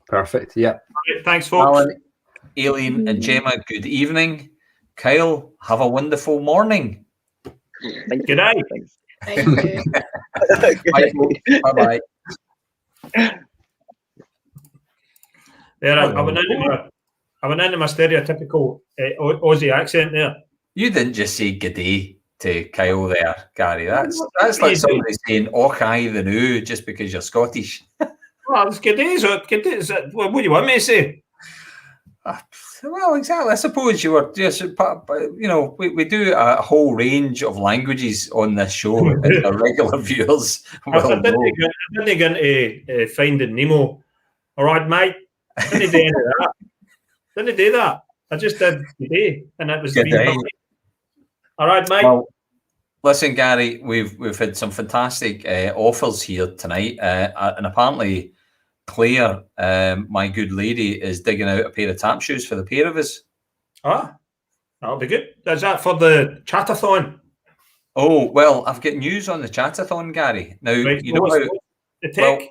Perfect. Yeah. Right, thanks, folks. Alan, Aileen, and Gemma, good evening. Kyle, have a wonderful morning. Good night. Thank you. Bye-bye. There, I went into my stereotypical Aussie accent there. You didn't just say g'day to Kyle there, Gary. That's like somebody saying "och aye the new" just because you're Scottish. Well, it's g'day. What do you want me to say? Well, exactly. I suppose you were just, we do a whole range of languages on this show. And our regular viewers will I didn't get into Finding Nemo. All right, mate. Didn't do any of that. Didn't do that. I just did today, and that was the all right, mate. Well, listen, Gary, we've had some fantastic offers here tonight, and apparently Claire, my good lady, is digging out a pair of tap shoes for the pair of us. Ah, that'll be good. Is that for the chatathon? Oh, well, I've got news on the chatathon, Gary. Now, right, you know how the tech.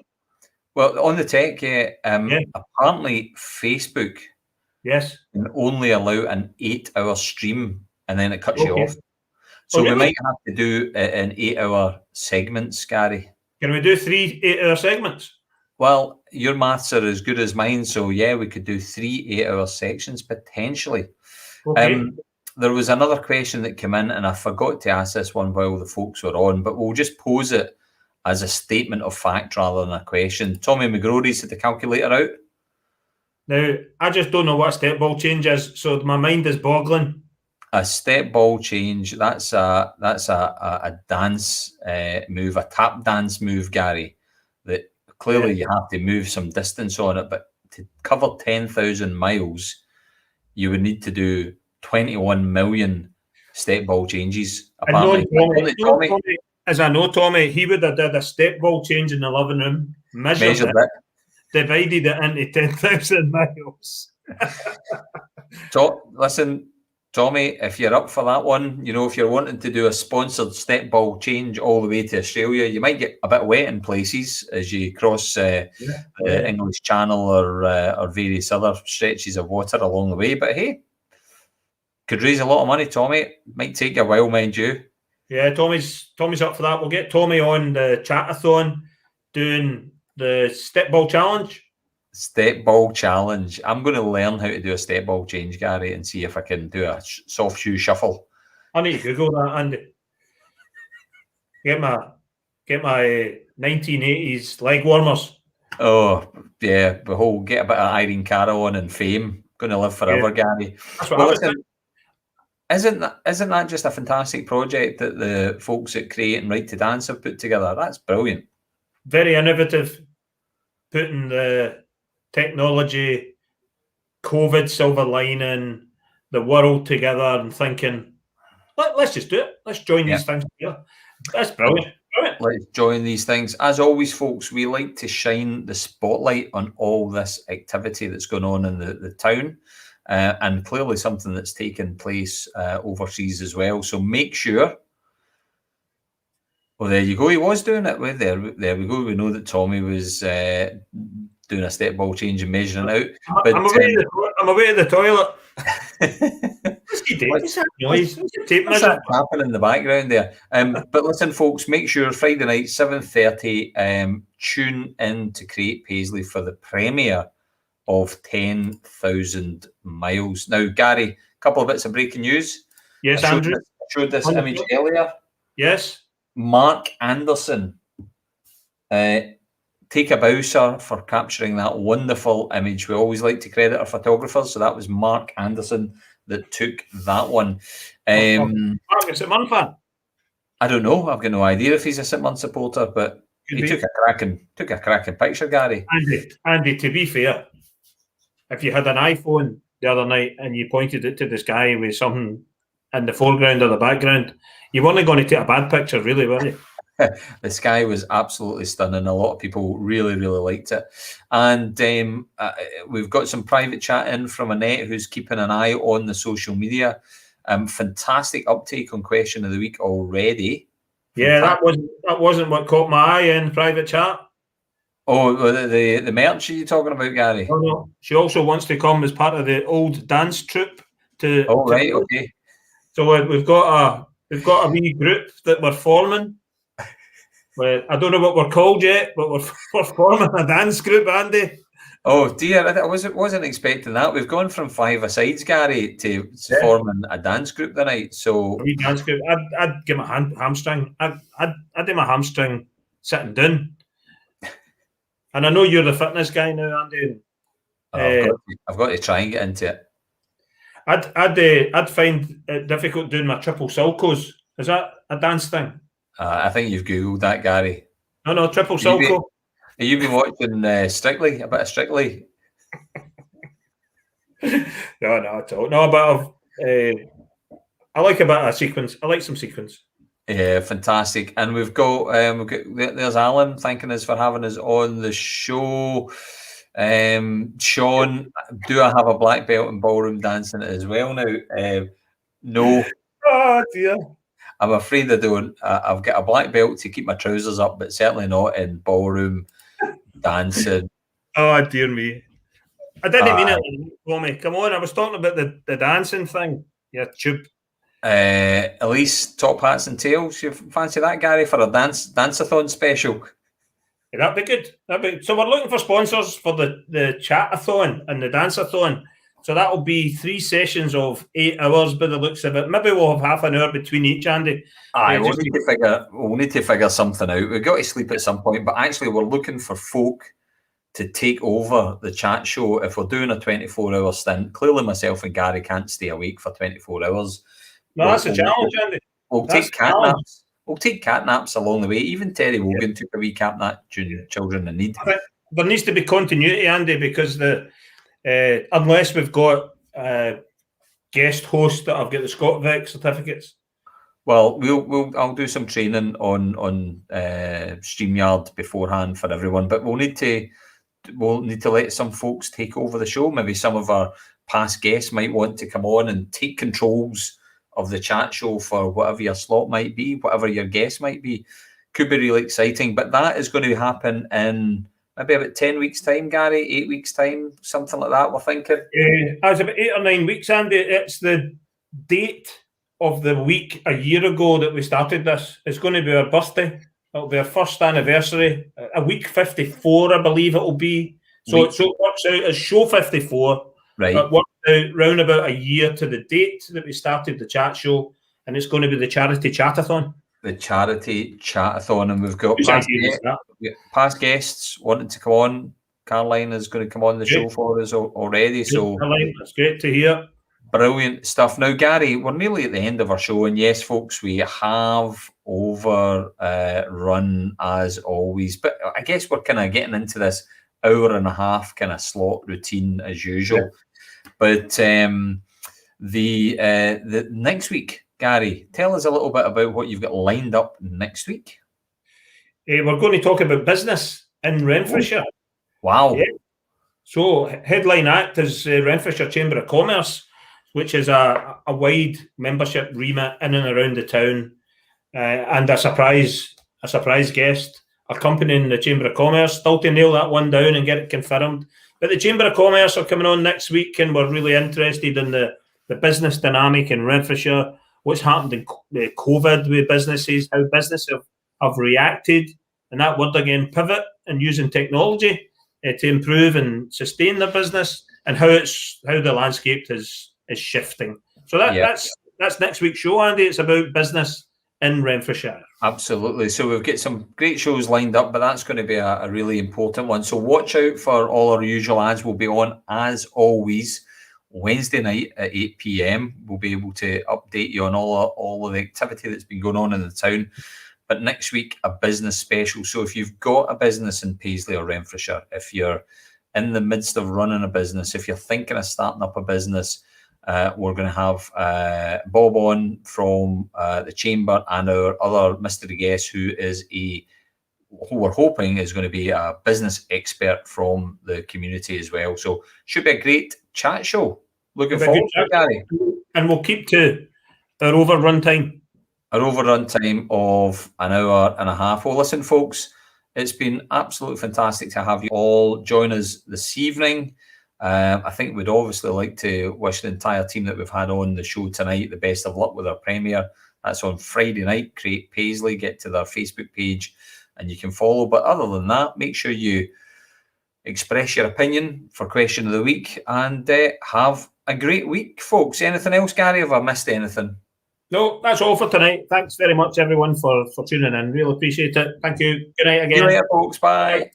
Well, on the tech, apparently Facebook can only allow an 8-hour stream, and then it cuts you off. So we might have to do an 8-hour segments, Gary. Can we do 3 8-hour segments? Well, your maths are as good as mine, so yeah, we could do 3 8-hour sections potentially. Okay. There was another question that came in, and I forgot to ask this one while the folks were on, but we'll just pose it as a statement of fact rather than a question. Tommy McGrory's had the calculator out. Now, I just don't know what a step ball change is, so my mind is boggling. A step ball change, that's a dance move, a tap dance move, Gary, that clearly you have to move some distance on it, but to cover 10,000 miles, you would need to do 21 million step ball changes. Tommy, as I know, Tommy, he would have did a step ball change in the living room, measured it, divided it into 10,000 miles. Listen, Tommy, if you're up for that one, you know, if you're wanting to do a sponsored step ball change all the way to Australia, you might get a bit wet in places as you cross the English Channel or various other stretches of water along the way. But hey, could raise a lot of money, Tommy. Might take you a while, mind you. Yeah, Tommy's up for that. We'll get Tommy on the chat-a-thon doing the step ball challenge. Step ball challenge. I'm going to learn how to do a step ball change, Gary, and see if I can do a soft shoe shuffle. I need to Google that, Andy. Get my 1980s leg warmers. Oh yeah, the whole get a bit of Irene Cara on and fame. Going to live forever, Gary. That's what I was thinking. Isn't that just a fantastic project that the folks at Create and Right to Dance have put together? That's brilliant. Very innovative, putting the technology, COVID silver lining, the world together and thinking, let's just do it. Let's join these things together. That's brilliant. Let's join these things. As always, folks, we like to shine the spotlight on all this activity that's going on in the town. And clearly something that's taken place overseas as well. So make sure. Well, there you go. He was doing it. Well, there we go. We know that Tommy was doing a step ball change and measuring out. But, I'm away to the toilet. What's that happening in the background there? But listen, folks, make sure Friday night, 7:30, tune in to Create Paisley for the premiere of 10,000 miles. Now, Gary, a couple of bits of breaking news. Yes, I Andrew. showed this image earlier. Yes. Mark Anderson. Take a bow, sir, for capturing that wonderful image. We always like to credit our photographers, so that was Mark Anderson that took that one. Mark, is it Man fan? I don't know. I've got no idea if he's a St. Munn supporter, but he took a cracking picture, Gary. Andy, to be fair, if you had an iPhone the other night and you pointed it to the sky with something in the foreground or the background, you weren't going to take a bad picture, really, were you? The sky was absolutely stunning. A lot of people really, really liked it. And we've got some private chat in from Annette, who's keeping an eye on the social media. Fantastic uptake on Question of the Week already. Yeah, that wasn't what caught my eye in private chat. Oh, the merch you're talking about, Gary? No. She also wants to come as part of the old dance troupe. Okay. So we've got a wee group that we're forming. Well, I don't know what we're called yet, but we're forming a dance group, Andy. Oh dear, I wasn't expecting that. We've gone from 5-a-sides, Gary, to forming a dance group tonight. So a wee dance group. I'd give my hamstring. I'd do my hamstring sitting down. And I know you're the fitness guy now, Andy. I've got to try and get into it. I'd find it difficult doing my triple sulcos. Is that a dance thing? I think you've Googled that, Gary. No, triple sulco. Have you been watching Strictly? A bit of Strictly? No, at all. No, but I like a bit of sequence. I like some sequence. Yeah, fantastic. And we've got there's Alan thanking us for having us on the show. Sean, do I have a black belt in ballroom dancing as well now? No. Oh dear. I'm afraid I don't. I've got a black belt to keep my trousers up, but certainly not in ballroom dancing. Oh dear me. I didn't mean it, Tommy. Come on, I was talking about the dancing thing. Yeah, tube. Elise, top hats and tails. You fancy that, Gary, for a dance-a-thon special? Yeah, that'd be good. So we're looking for sponsors for the chat-a-thon and the dance-a-thon. So that'll be 3 sessions of 8 hours by the looks of it. Maybe we'll have half an hour between each, Andy. We'll need to figure something out. We've got to sleep at some point, but actually we're looking for folk to take over the chat show if we're doing a 24-hour stint. Clearly myself and Gary can't stay awake for 24 hours. No, that's a challenge, Andy. We'll take cat naps. we'll take cat naps along the way. Even Terry Wogan took a wee cat nap during Children in Need. There needs to be continuity, Andy, because unless we've got guest hosts that have got the Scott Vic certificates. Well, I'll do some training on StreamYard beforehand for everyone, but we'll need to let some folks take over the show. Maybe some of our past guests might want to come on and take controls of the chat show for whatever your slot might be, whatever your guest might be. Could be really exciting, but that is going to happen in maybe about 10 weeks' time, Gary, 8 weeks' time, something like that, we're thinking. It's about 8 or 9 weeks, Andy. It's the date of the week a year ago that we started this. It's going to be our birthday. It'll be our first anniversary. A week 54, I believe it will be. So it works out as show 54. Right. It works out round about a year to the date that we started the chat show, and it's going to be the charity chatathon. The charity chatathon, and we've got past guests wanting to come on. Caroline is going to come on the show for us already. So Caroline, that's great to hear. Brilliant stuff. Now, Gary, we're nearly at the end of our show, and yes, folks, we have overrun as always. But I guess we're kind of getting into this hour and a half kind of slot routine as usual. Yeah. But the next week, Gary, tell us a little bit about what you've got lined up next week. We're going to talk about business in Renfrewshire. Wow. Yeah. So, headline act is Renfrewshire Chamber of Commerce, which is a wide membership remit in and around the town, and a surprise guest accompanying the Chamber of Commerce. Still to nail that one down and get it confirmed. But the Chamber of Commerce are coming on next week, and we're really interested in the business dynamic in Renfrewshire, what's happened in COVID with businesses, how businesses have reacted, and that word again, pivot, and using technology to improve and sustain their business, and how the landscape is shifting. So that's next week's show, Andy. It's about business in Renfrewshire. Absolutely. So we've got some great shows lined up, but that's going to be a really important one. So watch out for all our usual ads. We'll be on, as always, Wednesday night at 8 p.m. We'll be able to update you on all of the activity that's been going on in the town. But next week, a business special. So if you've got a business in Paisley or Renfrewshire, if you're in the midst of running a business, if you're thinking of starting up a business, we're going to have Bob on from the Chamber, and our other mystery guest who we're hoping is going to be a business expert from the community as well. So should be a great chat show. Looking forward to it, Gary. And we'll keep to our overrun time. Our overrun time of an hour and a half. Well, listen, folks, it's been absolutely fantastic to have you all join us this evening. I think we'd obviously like to wish the entire team that we've had on the show tonight the best of luck with our premiere. That's on Friday night. Create Paisley. Get to their Facebook page and you can follow. But other than that, make sure you express your opinion for question of the week, and have a great week, folks. Anything else, Gary? Have I missed anything? No, that's all for tonight. Thanks very much, everyone, for tuning in. Really appreciate it. Thank you. Good night again. See you later, folks. Bye.